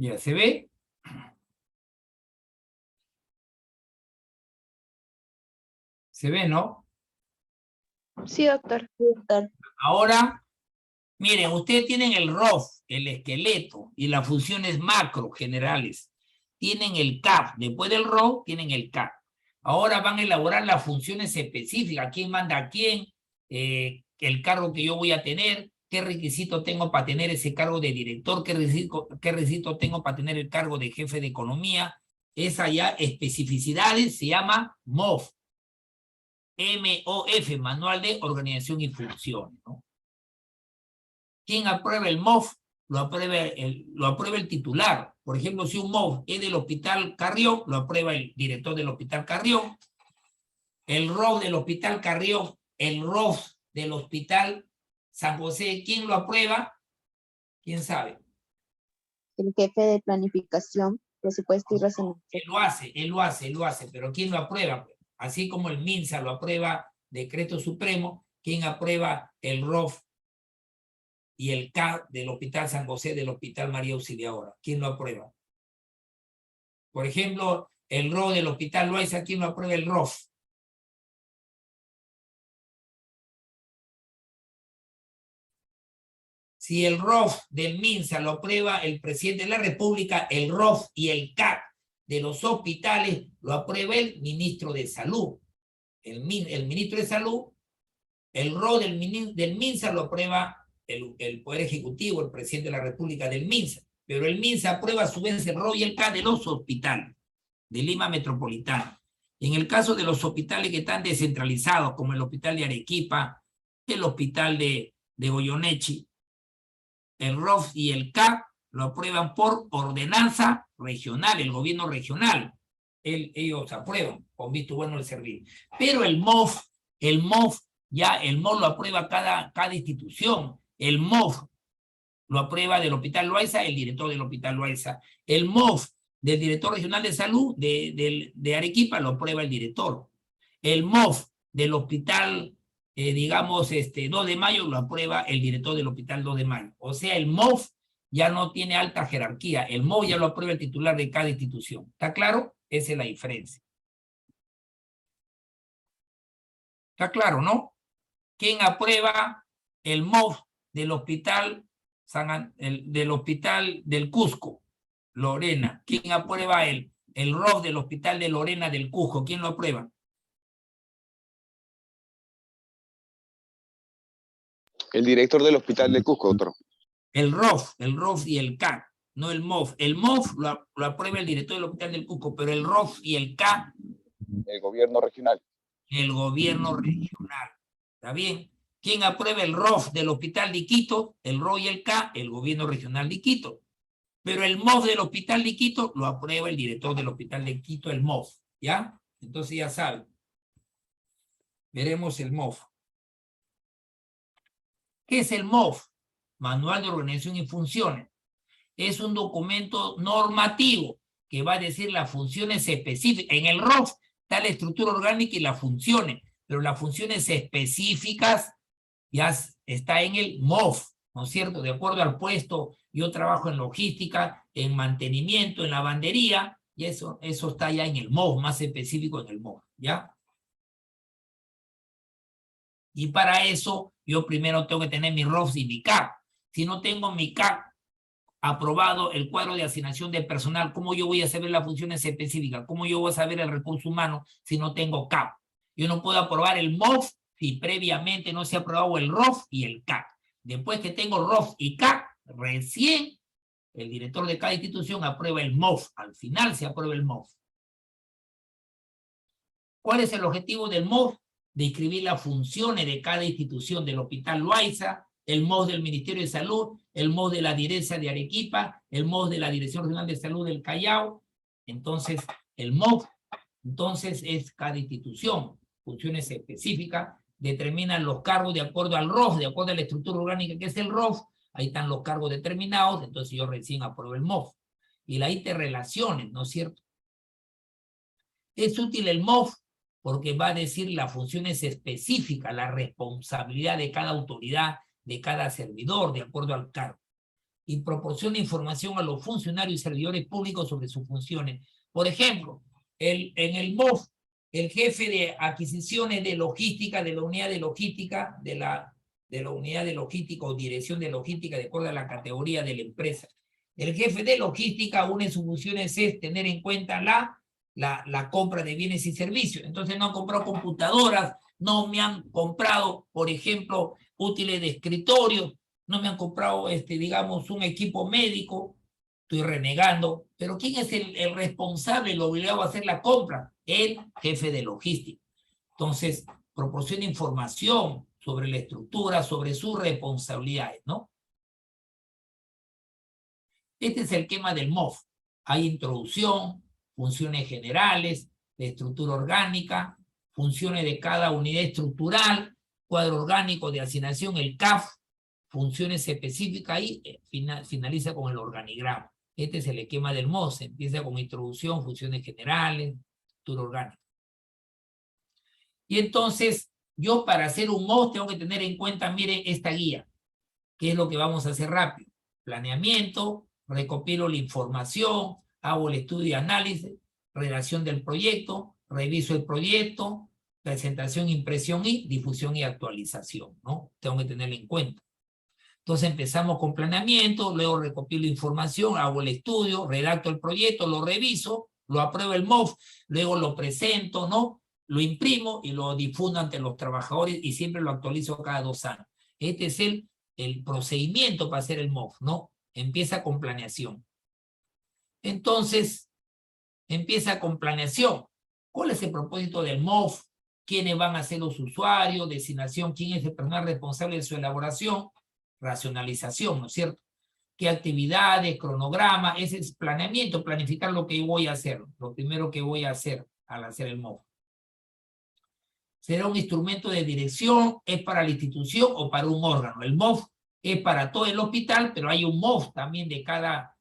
Ya se ve. Se ve, ¿no? Sí, doctor. Doctor. Ahora, miren, ustedes tienen el ROF, el esqueleto, y las funciones macro generales. Tienen el CAP. Después del ROF, tienen el CAP. Ahora van a elaborar las funciones específicas. ¿Quién manda a quién? El cargo que yo voy a tener. ¿Qué requisito tengo para tener ese cargo de director? ¿Qué requisito tengo para tener el cargo de jefe de economía? Esa ya especificidades se llama MOF. MOF, Manual de Organización y Funciones, ¿no? ¿Quién aprueba el MOF? Lo aprueba el titular. Por ejemplo, si un MOF es del Hospital Carrión, lo aprueba el director del Hospital Carrión. El ROF del Hospital Carrión, el ROF del Hospital San José, ¿quién lo aprueba? ¿Quién sabe? El jefe de planificación, presupuesto y razonamiento. Él lo hace, pero ¿quién lo aprueba? Así como el MINSA lo aprueba Decreto Supremo, ¿quién aprueba el ROF y el CAP del Hospital San José, del Hospital María Auxiliadora? ¿Quién lo aprueba? Por ejemplo, el ROF del Hospital Loaiza, ¿quién lo aprueba el ROF? Si el ROF del MINSA lo aprueba el presidente de la República, el ROF y el CAP de los hospitales lo aprueba el ministro de Salud. El ministro de Salud, el ROF del MINSA lo aprueba el Poder Ejecutivo, el presidente de la República del MINSA. Pero el MINSA aprueba a su vez el ROF y el CAP de los hospitales de Lima Metropolitana. En el caso de los hospitales que están descentralizados, como el hospital de Arequipa, el hospital de Goyeneche, el ROF y el CAP lo aprueban por ordenanza regional, el gobierno regional. Ellos aprueban, con visto bueno el servicio. Pero el MOF lo aprueba cada institución. El MOF lo aprueba del Hospital Loaiza, el director del Hospital Loaiza. El MOF del director regional de salud de Arequipa lo aprueba el director. El MOF del hospital, digamos, 2 de mayo lo aprueba el director del hospital 2 de mayo. O sea, el MOF ya no tiene alta jerarquía. El MOF ya lo aprueba el titular de cada institución. ¿Está claro? Esa es la diferencia. ¿Está claro, no? ¿Quién aprueba el MOF del hospital del Cusco? Lorena. ¿Quién aprueba el ROF del hospital de Lorena del Cusco? ¿Quién lo aprueba? El director del hospital de Cusco, doctor. El ROF y el CAP, no el MOF. El MOF lo aprueba el director del hospital del Cusco, pero el ROF y el CAP, El gobierno regional. el gobierno regional. ¿Está bien? ¿Quién aprueba el ROF del hospital de Quito? El ROF y el CAP, el gobierno regional de Quito. Pero el MOF del hospital de Quito lo aprueba el director del hospital de Quito, el MOF. ¿Ya? Entonces ya saben. Veremos el MOF. ¿Qué es el MOF? Manual de Organización y Funciones. Es un documento normativo que va a decir las funciones específicas. En el ROF está la estructura orgánica y las funciones, pero las funciones específicas ya está en el MOF, ¿no es cierto? De acuerdo al puesto, yo trabajo en logística, en mantenimiento, en lavandería, y eso está ya en el MOF, más específico en el MOF, ¿ya? Y para eso, yo primero tengo que tener mi ROF y mi CAP. Si no tengo mi CAP aprobado, el cuadro de asignación de personal, ¿cómo yo voy a saber las funciones específicas? ¿Cómo yo voy a saber el recurso humano si no tengo CAP? Yo no puedo aprobar el MOF si previamente no se ha aprobado el ROF y el CAP. Después que tengo ROF y CAP, recién el director de cada institución aprueba el MOF. Al final se aprueba el MOF. ¿Cuál es el objetivo del MOF? Describir las funciones de cada institución del Hospital Loaiza, el MOF del Ministerio de Salud, el MOF de la Dirección de Arequipa, el MOF de la Dirección Regional de Salud del Callao. Entonces, el MOF, entonces, es cada institución, funciones específicas, determinan los cargos de acuerdo al ROF, de acuerdo a la estructura orgánica que es el ROF, ahí están los cargos determinados, entonces yo recién apruebo el MOF. Y las interrelaciones, ¿no es cierto? Es útil el MOF porque va a decir las funciones específicas, la responsabilidad de cada autoridad, de cada servidor, de acuerdo al cargo. y proporciona información a los funcionarios y servidores públicos sobre sus funciones. Por ejemplo, en el MOF, el jefe de adquisiciones de logística, de la unidad de logística, de la unidad de logística o dirección de logística, de acuerdo a la categoría de la empresa. El jefe de logística, una de sus funciones es tener en cuenta la compra de bienes y servicios. Entonces no han comprado computadoras, no me han comprado, por ejemplo, útiles de escritorio, no me han comprado, digamos, un equipo médico, estoy renegando, pero ¿quién es el responsable, el obligado a hacer la compra? El jefe de logística. Entonces, proporciona información sobre la estructura, sobre sus responsabilidades, ¿no? Este es el esquema del MOF. Hay introducción, funciones generales, de estructura orgánica, funciones de cada unidad estructural, cuadro orgánico de asignación, el CAF, funciones específicas y finaliza con el organigrama. Este es el esquema del MOF. Se empieza con introducción, funciones generales, estructura orgánica. Y entonces, yo para hacer un MOF tengo que tener en cuenta, miren, esta guía, que es lo que vamos a hacer rápido. Planeamiento, recopilo la información, hago el estudio y análisis, redacción del proyecto, reviso el proyecto, presentación, impresión y difusión y actualización, ¿no? Tengo que tenerlo en cuenta. Entonces empezamos con planeamiento, luego recopilo información, hago el estudio, redacto el proyecto, lo reviso, lo apruebo el MOF, luego lo presento, ¿no? Lo imprimo y lo difundo ante los trabajadores y siempre lo actualizo cada 2 años. Este es el procedimiento para hacer el MOF, ¿no? Empieza con planeación. Entonces, empieza con planeación. ¿Cuál es el propósito del MOF? ¿Quiénes van a ser los usuarios? Designación, ¿quién es el personal responsable de su elaboración? Racionalización, ¿no es cierto? ¿Qué actividades, cronograma? Ese es planeamiento, planificar lo que yo voy a hacer, lo primero que voy a hacer al hacer el MOF. ¿Será un instrumento de dirección? ¿Es para la institución o para un órgano? El MOF es para todo el hospital, pero hay un MOF también de cada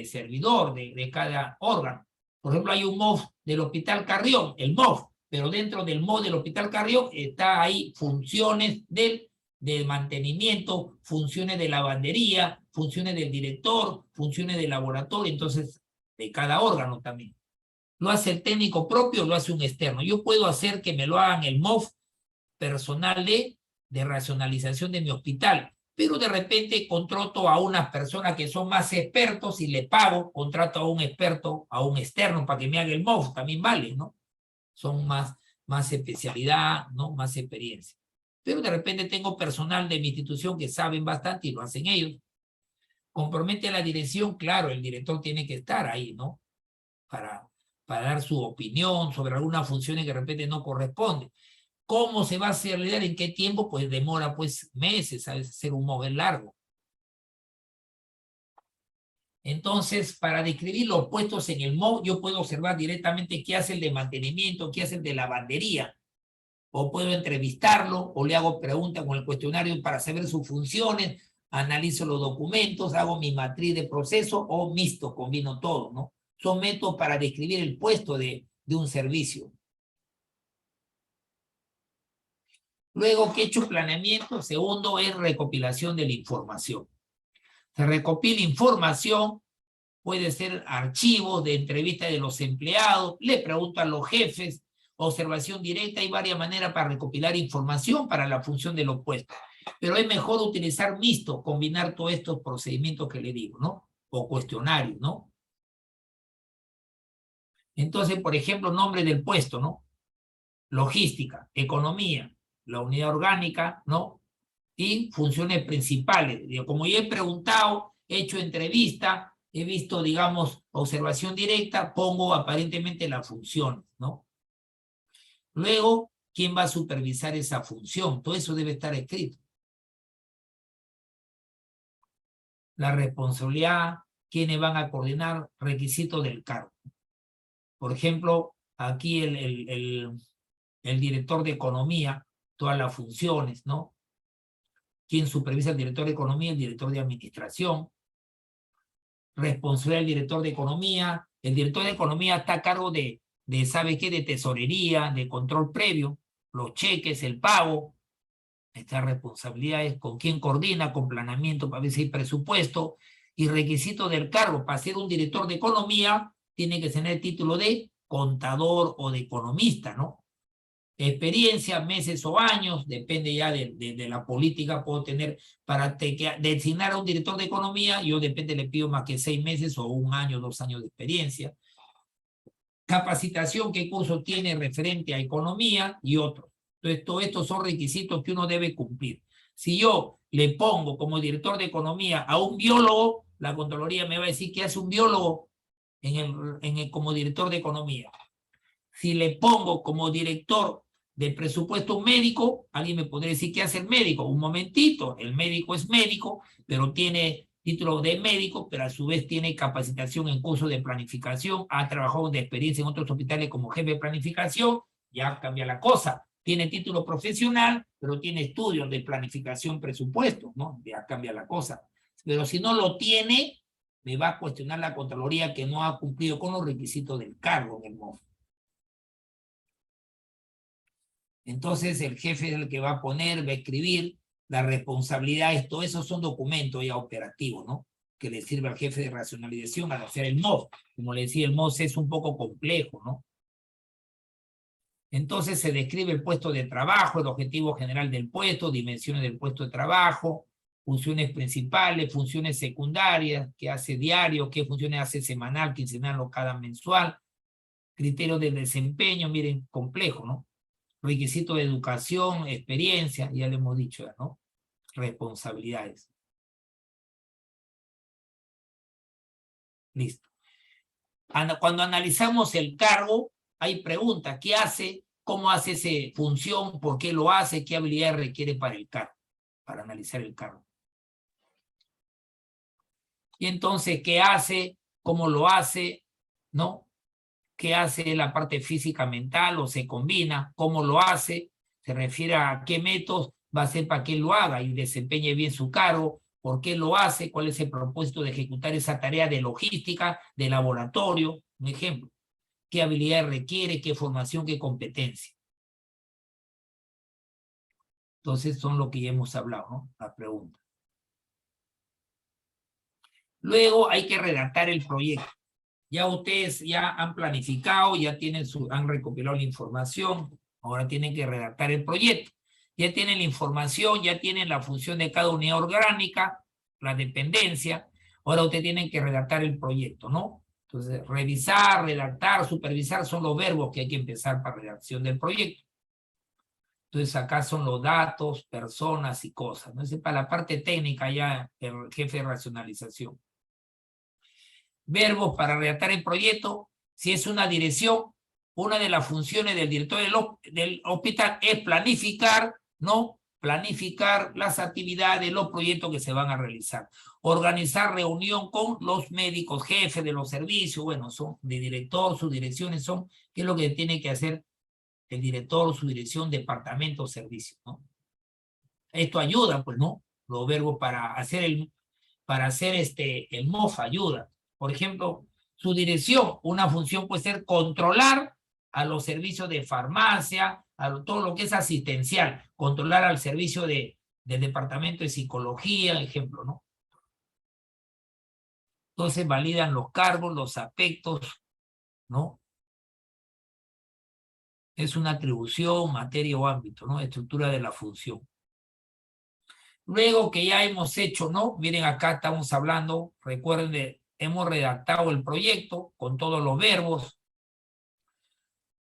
servidor, de cada órgano. Por ejemplo, hay un MOF del Hospital Carrión, el MOF, pero dentro del MOF del Hospital Carrión está ahí funciones de mantenimiento, funciones de lavandería, funciones del director, funciones del laboratorio, entonces de cada órgano también. ¿Lo hace el técnico propio o lo hace un externo? Yo puedo hacer que me lo hagan el MOF personal de racionalización de mi hospital, pero de repente contrato a unas personas que son más expertos y le pago, contrato a un experto, a un externo para que me haga el MOF, también vale, ¿no? Son más especialidad, ¿no? Más experiencia. Pero de repente tengo personal de mi institución que saben bastante y lo hacen ellos. Compromete a la dirección, claro, el director tiene que estar ahí, ¿no? Para dar su opinión sobre algunas funciones que de repente no corresponden. ¿Cómo se va a hacer? ¿En qué tiempo? Pues demora pues meses, a veces hacer un MOF largo. Entonces, para describir los puestos en el MOF, yo puedo observar directamente qué hace el de mantenimiento, qué hace el de lavandería. O puedo entrevistarlo, o le hago preguntas con el cuestionario para saber sus funciones, analizo los documentos, hago mi matriz de proceso, o mixto, combino todo, ¿no? Son métodos para describir el puesto de un servicio. Luego que he hecho planeamiento, segundo es recopilación de la información. Se recopila información, puede ser archivos de entrevistas de los empleados, le pregunto a los jefes, observación directa, hay varias maneras para recopilar información para la función de los puestos. Pero es mejor utilizar mixto, combinar todos estos procedimientos que le digo, ¿no? O cuestionarios, ¿no? Entonces, por ejemplo, nombre del puesto, ¿no? Logística, economía, la unidad orgánica, ¿no? Y funciones principales. Como yo he preguntado, he hecho entrevista, he visto, digamos, observación directa, pongo aparentemente las funciones, ¿no? Luego, ¿quién va a supervisar esa función? Todo eso debe estar escrito. La responsabilidad, quiénes van a coordinar, requisitos del cargo. Por ejemplo, aquí el director de economía, todas las funciones, ¿no? ¿Quién supervisa el director de economía? El director de administración. Responsabilidad del director de economía. El director de economía está a cargo de ¿sabe qué? De tesorería, de control previo, los cheques, el pago, Estas responsabilidades, con quién coordina, con planeamiento, para ver si hay presupuesto, y requisito del cargo. Para ser un director de economía, tiene que tener título de contador o de economista, ¿no? Experiencia, meses o años, depende ya de la política, puedo tener, para designar a un director de economía, yo depende, le pido más que 6 meses o 1 año, 2 años de experiencia. Capacitación, qué curso tiene referente a economía y otros. Entonces, todos estos son requisitos que uno debe cumplir. Si yo le pongo como director de economía a un biólogo, la Contraloría me va a decir qué hace un biólogo como director de economía. Si le pongo como director de presupuesto un médico, alguien me podría decir qué hace el médico. Un momentito, el médico es médico, pero tiene título de médico, pero a su vez tiene capacitación en curso de planificación, ha trabajado de experiencia en otros hospitales como jefe de planificación, ya cambia la cosa. Tiene título profesional, pero tiene estudios de planificación presupuesto, ¿no? Ya cambia la cosa. Pero si no lo tiene, me va a cuestionar la Contraloría que no ha cumplido con los requisitos del cargo en el MOF. Entonces el jefe es el que va a poner, va a escribir las responsabilidades, todo eso son documentos ya operativos, ¿no? Que le sirve al jefe de racionalización al hacer el MOF. Como le decía, el MOF es un poco complejo, ¿no? Entonces se describe el puesto de trabajo, el objetivo general del puesto, dimensiones del puesto de trabajo, funciones principales, funciones secundarias, qué hace diario, qué funciones hace semanal, quincenal o cada mensual, criterios de desempeño, miren, complejo, ¿no? Requisitos de educación, experiencia, ya le hemos dicho, ¿no? Responsabilidades. Listo. Cuando analizamos el cargo, hay preguntas, ¿qué hace? ¿Cómo hace esa función? ¿Por qué lo hace? ¿Qué habilidades requiere para el cargo? Para analizar el cargo. Y entonces, ¿qué hace? ¿Cómo lo hace? ¿No? ¿Qué hace la parte física, mental o se combina? ¿Cómo lo hace? Se refiere a qué métodos va a hacer para que lo haga y desempeñe bien su cargo. ¿Por qué lo hace? ¿Cuál es el propósito de ejecutar esa tarea de logística, de laboratorio? Un ejemplo. ¿Qué habilidad requiere? ¿Qué formación? ¿Qué competencia? Entonces son lo que ya hemos hablado, ¿no? La pregunta. Luego hay que redactar el proyecto. Ya ustedes ya han planificado, ya tienen han recopilado la información, ahora tienen que redactar el proyecto. Ya tienen la información, ya tienen la función de cada unidad orgánica, la dependencia, ahora ustedes tienen que redactar el proyecto, ¿no? Entonces, revisar, redactar, supervisar son los verbos que hay que empezar para redacción del proyecto. Entonces, acá son los datos, personas y cosas, ¿no? Ese es para la parte técnica ya el jefe de racionalización. Verbos para redactar el proyecto. Si es una dirección, una de las funciones del director del hospital es planificar, ¿no? Planificar las actividades, los proyectos que se van a realizar. Organizar reunión con los médicos, jefes de los servicios, bueno, son de director, sus direcciones son, ¿qué es lo que tiene que hacer el director, su dirección, departamento, servicio, ¿no? Esto ayuda, pues, ¿no? Los verbos para hacer el MOF ayuda. Por ejemplo, su dirección, una función puede ser controlar a los servicios de farmacia, todo lo que es asistencial, controlar al servicio del departamento de psicología, ejemplo, ¿no? Entonces validan los cargos, los aspectos, ¿no? Es una atribución, materia o ámbito, ¿no? Estructura de la función. Luego que ya hemos hecho, ¿no? Miren, acá estamos hablando, recuerden, hemos redactado el proyecto con todos los verbos.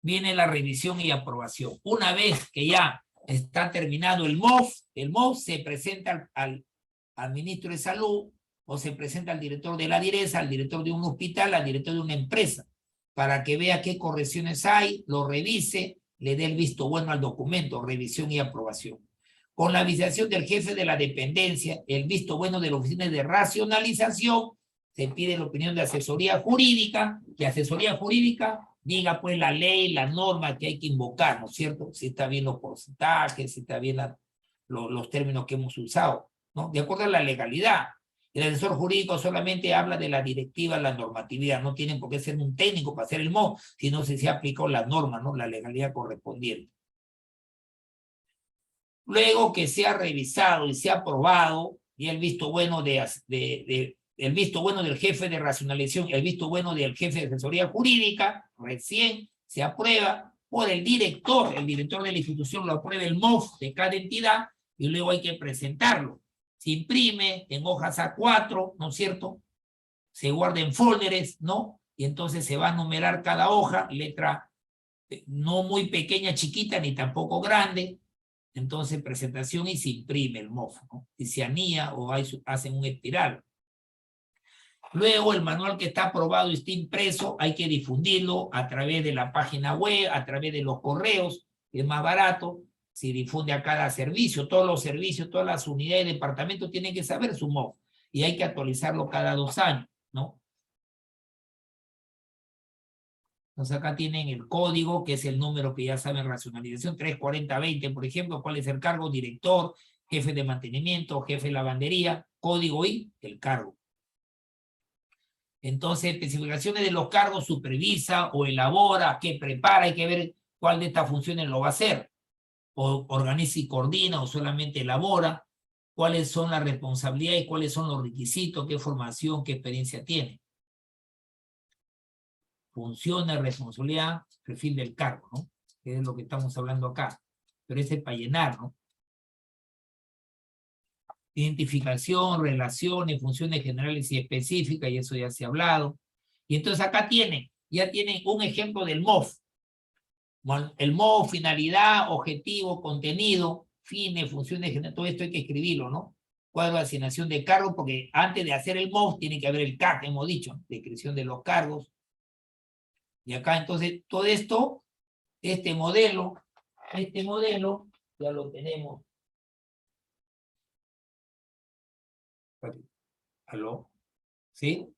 Viene la revisión y aprobación. Una vez que ya está terminado el MOF se presenta al ministro de Salud o se presenta al director de la DIRESA, al director de un hospital, al director de una empresa, para que vea qué correcciones hay, lo revise, le dé el visto bueno al documento, revisión y aprobación. Con la avisación del jefe de la dependencia, el visto bueno de la oficina de racionalización, se pide la opinión de asesoría jurídica, que asesoría jurídica diga pues la ley, la norma que hay que invocar, ¿no es cierto? Si está bien los porcentajes, si está bien los términos que hemos usado, ¿no? De acuerdo a la legalidad. El asesor jurídico solamente habla de la directiva, la normatividad, no tienen por qué ser un técnico para hacer el MOF, sino si se ha aplicado la norma, ¿no? La legalidad correspondiente. Luego que sea revisado y sea aprobado, y el visto bueno el visto bueno del jefe de racionalización, el visto bueno del jefe de asesoría jurídica, recién se aprueba por el director de la institución lo aprueba el MOF de cada entidad, y luego hay que presentarlo. Se imprime en hojas A4, ¿no es cierto? Se guarda en folders, ¿no? Y entonces se va a numerar cada hoja, letra no muy pequeña, chiquita, ni tampoco grande. Entonces presentación y se imprime el MOF, ¿no? Y se anía o hacen un espiral. Luego el manual que está aprobado y está impreso, hay que difundirlo a través de la página web, a través de los correos, es más barato, se difunde a cada servicio, todos los servicios, todas las unidades de departamento tienen que saber su MOF y hay que actualizarlo cada 2 años, ¿no? Entonces acá tienen el código, que es el número que ya saben, racionalización 34020, por ejemplo, cuál es el cargo, director, jefe de mantenimiento, jefe de lavandería, código y el cargo. Entonces, especificaciones de los cargos, supervisa o elabora, que prepara, hay que ver cuál de estas funciones lo va a hacer. O organiza y coordina o solamente elabora, cuáles son las responsabilidades, cuáles son los requisitos, qué formación, qué experiencia tiene. Funciones, responsabilidad, perfil del cargo, ¿no? Que es lo que estamos hablando acá. Pero ese es para llenar, ¿no? Identificación, relaciones, funciones generales y específicas, y eso ya se ha hablado. Y entonces acá ya tienen un ejemplo del MOF. El MOF, finalidad, objetivo, contenido, fines, funciones generales, todo esto hay que escribirlo, ¿no? Cuadro de asignación de cargos, porque antes de hacer el MOF tiene que haber el CAC, hemos dicho, descripción de los cargos. Y acá entonces todo esto, este modelo, ya lo tenemos. ¿Aló? ¿Sí?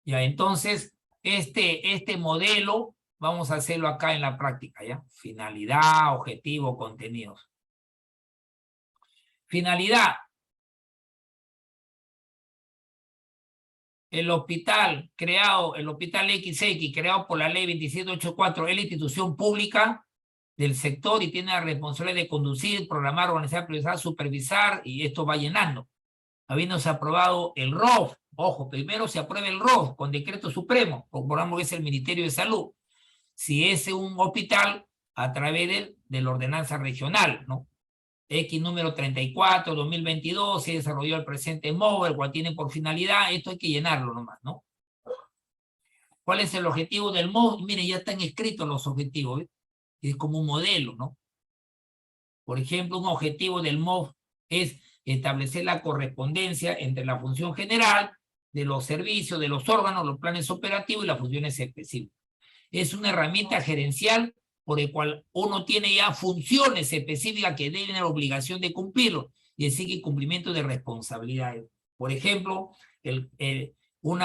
Ya, entonces, este modelo, vamos a hacerlo acá en la práctica, ¿ya? Finalidad, objetivo, contenidos. Finalidad. El hospital XX, creado por la ley 2784, es la institución pública del sector y tiene la responsabilidad de conducir, programar, organizar, priorizar, supervisar, y esto va llenando. Habiéndose aprobado el ROF, ojo, primero se aprueba el ROF con decreto supremo, comprobamos que es el Ministerio de Salud. Si es un hospital, a través de la ordenanza regional, ¿no? X número 34, 2022, se desarrolló el presente MOV, el cual tiene por finalidad, esto hay que llenarlo nomás, ¿no? ¿Cuál es el objetivo del MOV? Miren, ya están escritos los objetivos, ¿eh? Es como un modelo, ¿no? Por ejemplo, un objetivo del MOV es establecer la correspondencia entre la función general de los servicios, de los órganos, los planes operativos y las funciones específicas. Es una herramienta gerencial por el cual uno tiene ya funciones específicas que deben la obligación de cumplirlo y exige cumplimiento de responsabilidades. Por ejemplo, un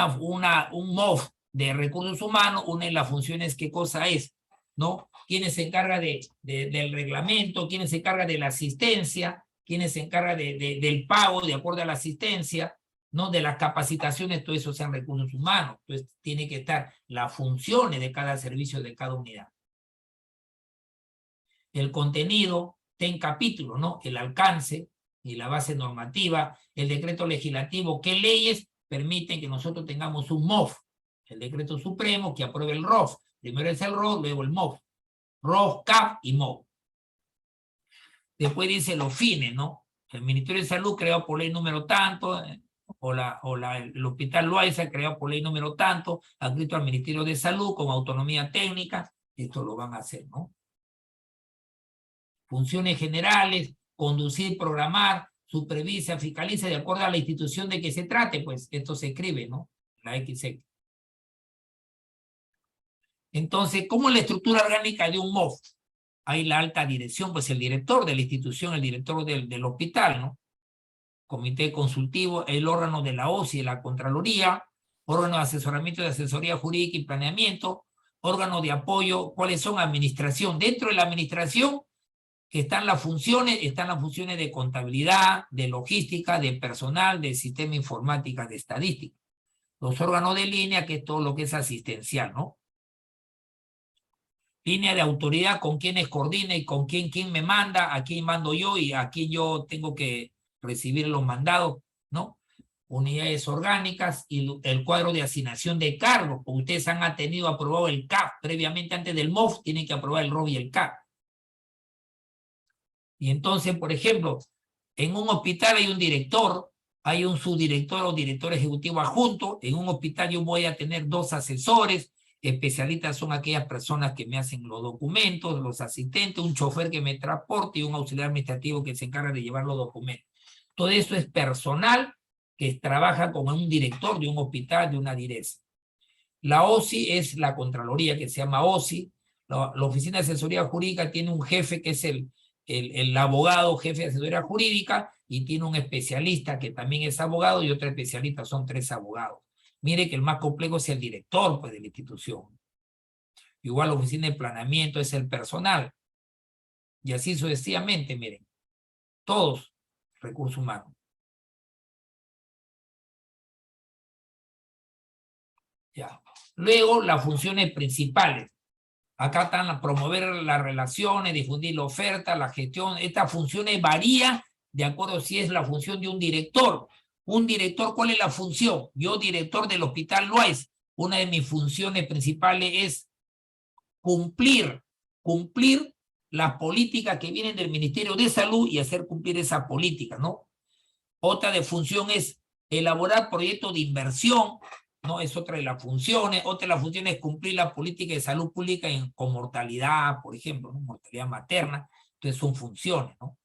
MOF de recursos humanos, una de las funciones, ¿qué cosa es? ¿No? ¿Quién se encarga del reglamento? ¿Quién se encarga de la asistencia? ¿Quién se encarga del pago de acuerdo a la asistencia? ¿No? De las capacitaciones, todo eso sean recursos humanos. Entonces, tiene que estar las funciones de cada servicio, de cada unidad. El contenido está en capítulos, ¿no? El alcance y la base normativa, el decreto legislativo, qué leyes permiten que nosotros tengamos un MOF, el decreto supremo que apruebe el ROF. Primero es el ROF, luego el MOF. ROF, CAF y MOF. Después dice los fines, ¿no? El Ministerio de Salud creado por ley número tanto, el Hospital Loaiza creado por ley número tanto, adscrito al Ministerio de Salud con autonomía técnica, esto lo van a hacer, ¿no? Funciones generales, conducir, programar, supervisa, fiscaliza de acuerdo a la institución de que se trate, pues esto se escribe, ¿no? La XX. Entonces, ¿cómo es la estructura orgánica de un MOF? Hay la alta dirección, pues el director de la institución, el director del hospital, ¿no? Comité consultivo, el órgano de la OSI, de la Contraloría, órgano de asesoramiento de asesoría jurídica y planeamiento, órgano de apoyo, ¿cuáles son? Administración. Dentro de la administración están las funciones de contabilidad, de logística, de personal, de sistema informática, de estadística. Los órganos de línea, que es todo lo que es asistencial, ¿no? Línea de autoridad, con quienes coordina y con quién me manda, a quién mando yo y a quién yo tengo que recibir los mandados, ¿no? Unidades orgánicas y el cuadro de asignación de cargos. Ustedes han tenido aprobado el CAP previamente, antes del MOF, tienen que aprobar el ROB y el CAP. Y entonces, por ejemplo, en un hospital hay un director, hay un subdirector o director ejecutivo adjunto. En un hospital yo voy a tener 2 asesores. Especialistas son aquellas personas que me hacen los documentos, los asistentes, un chofer que me transporte y un auxiliar administrativo que se encarga de llevar los documentos. Todo eso es personal que trabaja como un director de un hospital, de una direza. La OSI es la Contraloría, que se llama OSI. La Oficina de Asesoría Jurídica tiene un jefe que es el abogado jefe de asesoría jurídica y tiene un especialista que también es abogado y otro especialista, son 3 abogados. Mire que el más complejo es el director, pues, de la institución. Igual la oficina de planeamiento es el personal. Y así sucesivamente, miren. Todos recursos humanos. Ya. Luego, las funciones principales. Acá están promover las relaciones, difundir la oferta, la gestión. Estas funciones varían de acuerdo si es la función de un director. Un director, ¿cuál es la función? Yo, director del Hospital Loaiza, una de mis funciones principales es cumplir las políticas que vienen del Ministerio de Salud y hacer cumplir esas políticas, ¿no? Otra de función es elaborar proyectos de inversión, ¿no? Es otra de las funciones. Otra de las funciones es cumplir la política de salud pública con mortalidad, por ejemplo, ¿no? Mortalidad materna. Entonces son funciones, ¿no?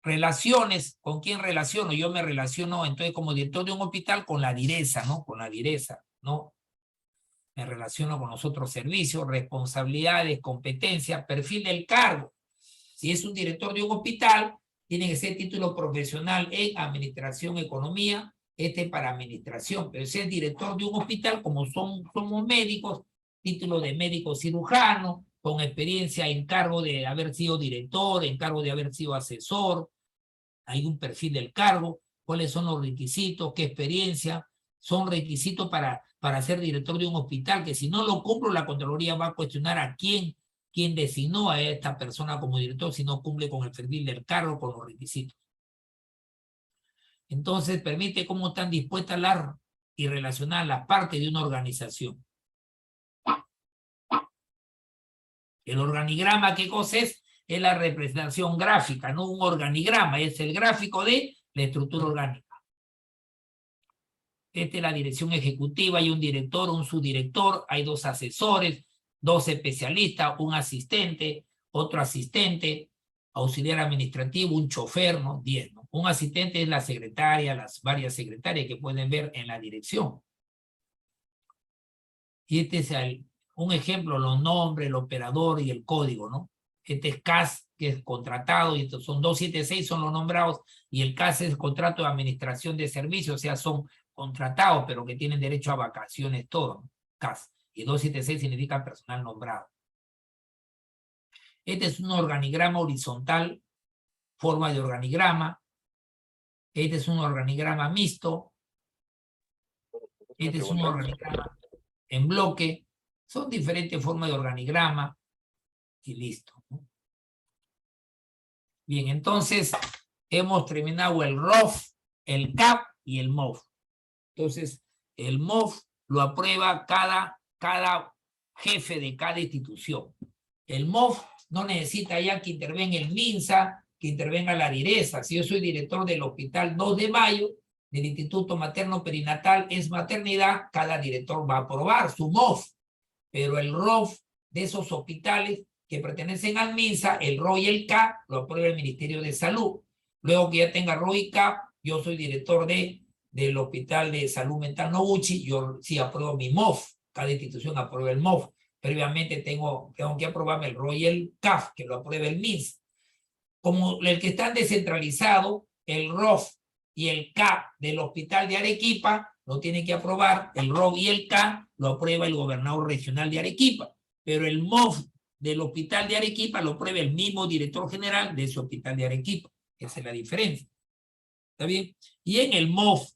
Relaciones, ¿con quién relaciono? Yo me relaciono entonces como director de un hospital con la direza, ¿no? Con la direza, ¿no? Me relaciono con los otros servicios, responsabilidades, competencias, perfil del cargo. Si es un director de un hospital, tiene que ser título profesional en administración, economía, para administración. Pero si es director de un hospital, como somos médicos, título de médico cirujano, con experiencia en cargo de haber sido director, en cargo de haber sido asesor. Hay un perfil del cargo, cuáles son los requisitos, qué experiencia. Son requisitos para ser director de un hospital, que si no lo cumplo, la Contraloría va a cuestionar a quién designó a esta persona como director si no cumple con el perfil del cargo, con los requisitos. Entonces, permite cómo están dispuestas y relacionadas las partes de una organización. El organigrama, ¿qué cosa es? Es la representación gráfica, no un organigrama, es el gráfico de la estructura orgánica. Esta es la dirección ejecutiva, hay un director, un subdirector, hay 2 asesores, 2 especialistas, un asistente, otro asistente, auxiliar administrativo, un chofer, ¿no? 10, ¿no? Un asistente es la secretaria, las varias secretarias que pueden ver en la dirección. Y este es un ejemplo, los nombres, el operador y el código, ¿no? Este es CAS, que es contratado, y estos son 276, son los nombrados, y el CAS es contrato de administración de servicios, o sea, son contratados, pero que tienen derecho a vacaciones, todo, ¿no? CAS. Y 276 significa personal nombrado. Este es un organigrama horizontal, forma de organigrama. Este es un organigrama mixto. Este es un organigrama en bloque. Son diferentes formas de organigrama. Y listo, ¿no? Bien, entonces hemos terminado el ROF, el CAP y el MOF. Entonces, el MOF lo aprueba cada jefe de cada institución. El MOF no necesita ya que intervenga el MINSA, que intervenga la direza. Si yo soy director del Hospital 2 de Mayo, del Instituto Materno Perinatal es Maternidad, cada director va a aprobar su MOF. Pero el ROF de esos hospitales que pertenecen al MINSA, el RO y el CAP, lo aprueba el Ministerio de Salud. Luego que ya tenga RO y CAP, yo soy director del Hospital de Salud Mental Noguchi, yo sí apruebo mi MOF. cada institución aprueba el MOF. Previamente tengo que aprobarme el ROI y el CAF, que lo apruebe el MINS. Como el que está descentralizado, el ROF y el K del Hospital de Arequipa lo tiene que aprobar, el ROF y el K lo aprueba el gobernador regional de Arequipa, pero el MOF del Hospital de Arequipa lo aprueba el mismo director general de ese Hospital de Arequipa. Esa es la diferencia. ¿Está bien? Y en el MOF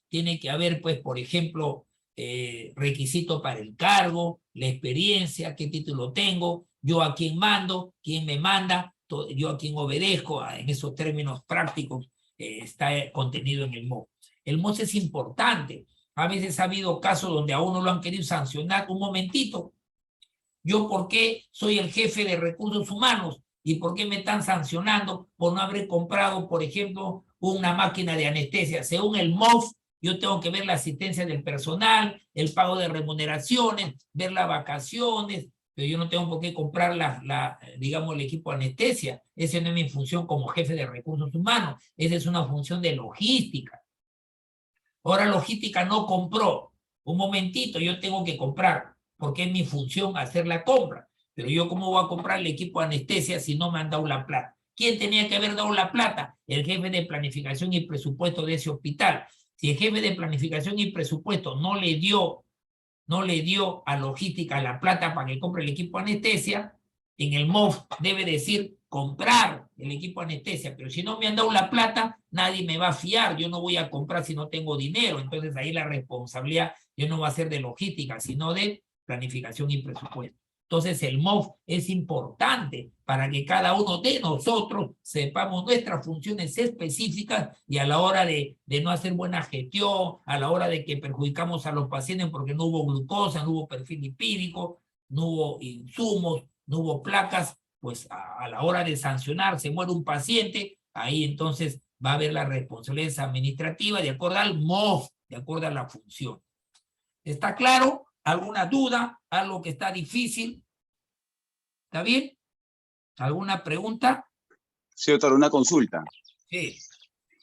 tiene que haber, pues, por ejemplo, requisito para el cargo, la experiencia, qué título tengo, yo a quién mando, quién me manda, yo a quién obedezco, en esos términos prácticos está contenido en el MOF. El MOF es importante. A veces ha habido casos donde a uno lo han querido sancionar. Un momentito, yo por qué soy el jefe de recursos humanos y por qué me están sancionando por no haber comprado, por ejemplo, una máquina de anestesia. Según el MOF, yo tengo que ver la asistencia del personal, el pago de remuneraciones, ver las vacaciones, pero yo no tengo por qué comprar digamos, el equipo de anestesia. Esa no es mi función como jefe de recursos humanos. Esa es una función de logística. Ahora logística no compró. Un momentito, yo tengo que comprar, porque es mi función hacer la compra. Pero yo, ¿cómo voy a comprar el equipo de anestesia si no me han dado la plata? ¿Quién tenía que haber dado la plata? El jefe de planificación y presupuesto de ese hospital. Si el jefe de planificación y presupuesto no le dio a logística la plata para que compre el equipo de anestesia, en el MOF debe decir comprar el equipo de anestesia, pero si no me han dado la plata, nadie me va a fiar, yo no voy a comprar si no tengo dinero, entonces ahí la responsabilidad ya no va a ser de logística, sino de planificación y presupuesto. Entonces el MOF es importante para que cada uno de nosotros sepamos nuestras funciones específicas y a la hora de no hacer buena gestión, a la hora de que perjudicamos a los pacientes porque no hubo glucosa, no hubo perfil lipídico, no hubo insumos, no hubo placas, pues a la hora de sancionar, se muere un paciente, ahí entonces va a haber la responsabilidad administrativa de acuerdo al MOF, de acuerdo a la función. ¿Está claro? ¿Alguna duda? ¿Algo que está difícil? ¿Está bien? ¿Alguna pregunta? Sí, doctor, una consulta. Sí.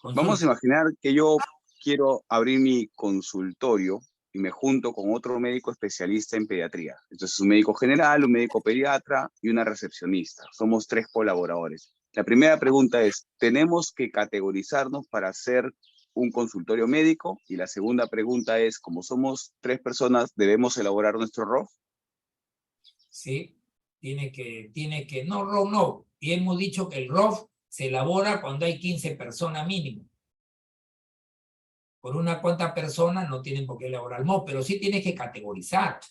Vamos a imaginar que yo quiero abrir mi consultorio y me junto con otro médico especialista en pediatría. Entonces, un médico general, un médico pediatra y una recepcionista. Somos 3 colaboradores. La primera pregunta es, ¿tenemos que categorizarnos para hacer un consultorio médico? Y la segunda pregunta es, como somos 3 personas, ¿debemos elaborar nuestro ROF? Sí, tiene que, no, ROF no. Y hemos dicho que el ROF se elabora cuando hay 15 personas mínimo. Por una cuanta personas no tienen por qué elaborar el MOF, pero sí tienes que categorizar.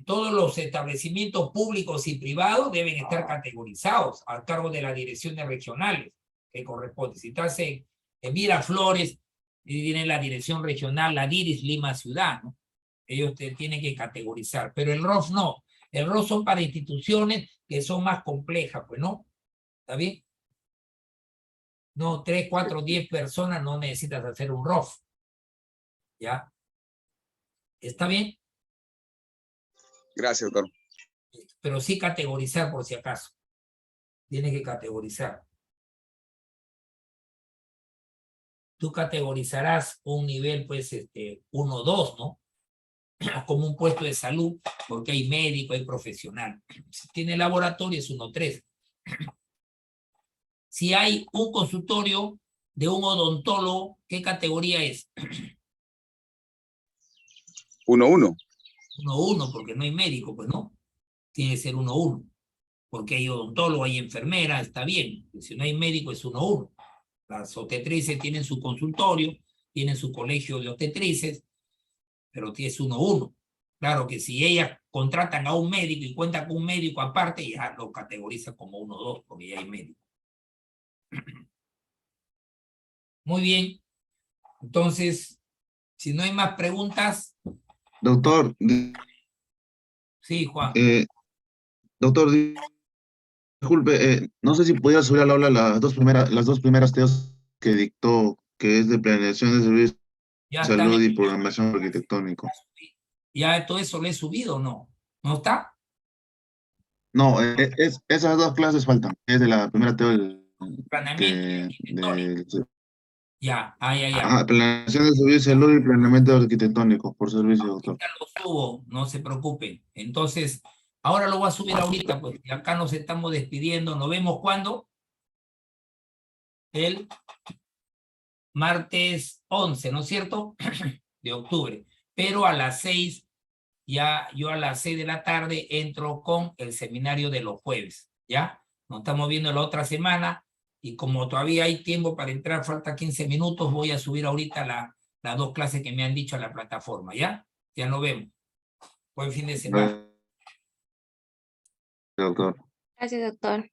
Todos los establecimientos públicos y privados deben estar categorizados a cargo de las direcciones regionales que corresponden. Si estás en Miraflores, y tienen la dirección regional, la DIRIS Lima Ciudad, ¿no? Ellos te tienen que categorizar, pero el ROF no. El ROF son para instituciones que son más complejas, pues, ¿no? ¿Está bien? No, 3, 4, 10 personas no necesitas hacer un ROF. ¿Ya? ¿Está bien? Gracias, doctor. Pero sí categorizar por si acaso. Tienes que categorizar. Tú categorizarás un nivel, pues, 1, 2, ¿no? Como un puesto de salud, porque hay médico, hay profesional. Si tiene laboratorio es 1, 3. Si hay un consultorio de un odontólogo, ¿qué categoría es? 1, 1. 1, 1, porque no hay médico, pues no. Tiene que ser 1, 1. Porque hay odontólogo, hay enfermera, está bien. Si no hay médico es 1, 1. Las obstetrices tienen su consultorio, tienen su colegio de obstetrices, pero es 1, 1. Claro que si ellas contratan a un médico y cuentan con un médico aparte, ya lo categoriza como 1, 2, porque ya hay médico. Muy bien. Entonces, si no hay más preguntas. Doctor, Sí, Juan. doctor, disculpe, no sé si pudiera subir al aula las dos primeras teos que dictó, que es de planeación de servicios Ya de está. salud y programación arquitectónico. Ya todo eso lo he subido, ¿o no? ¿No está? No, esas 2 clases faltan. Es de la primera teo Planeamiento arquitectónico. Ya, ya. Ah, planeación de servicio de salud y planeamiento arquitectónico por servicio, doctor. Ya lo subo, no se preocupen. Entonces, ahora lo voy a subir ahorita, pues, y acá nos estamos despidiendo. Nos vemos cuando el martes 11, ¿no es cierto? De octubre. Pero a las 6, ya yo a las 6 de la tarde entro con el seminario de los jueves, ¿ya? Nos estamos viendo la otra semana y como todavía hay tiempo para entrar, falta 15 minutos, voy a subir ahorita las 2 clases que me han dicho a la plataforma, ¿ya? Ya nos vemos. Buen fin de semana. Doctor. Gracias, doctor.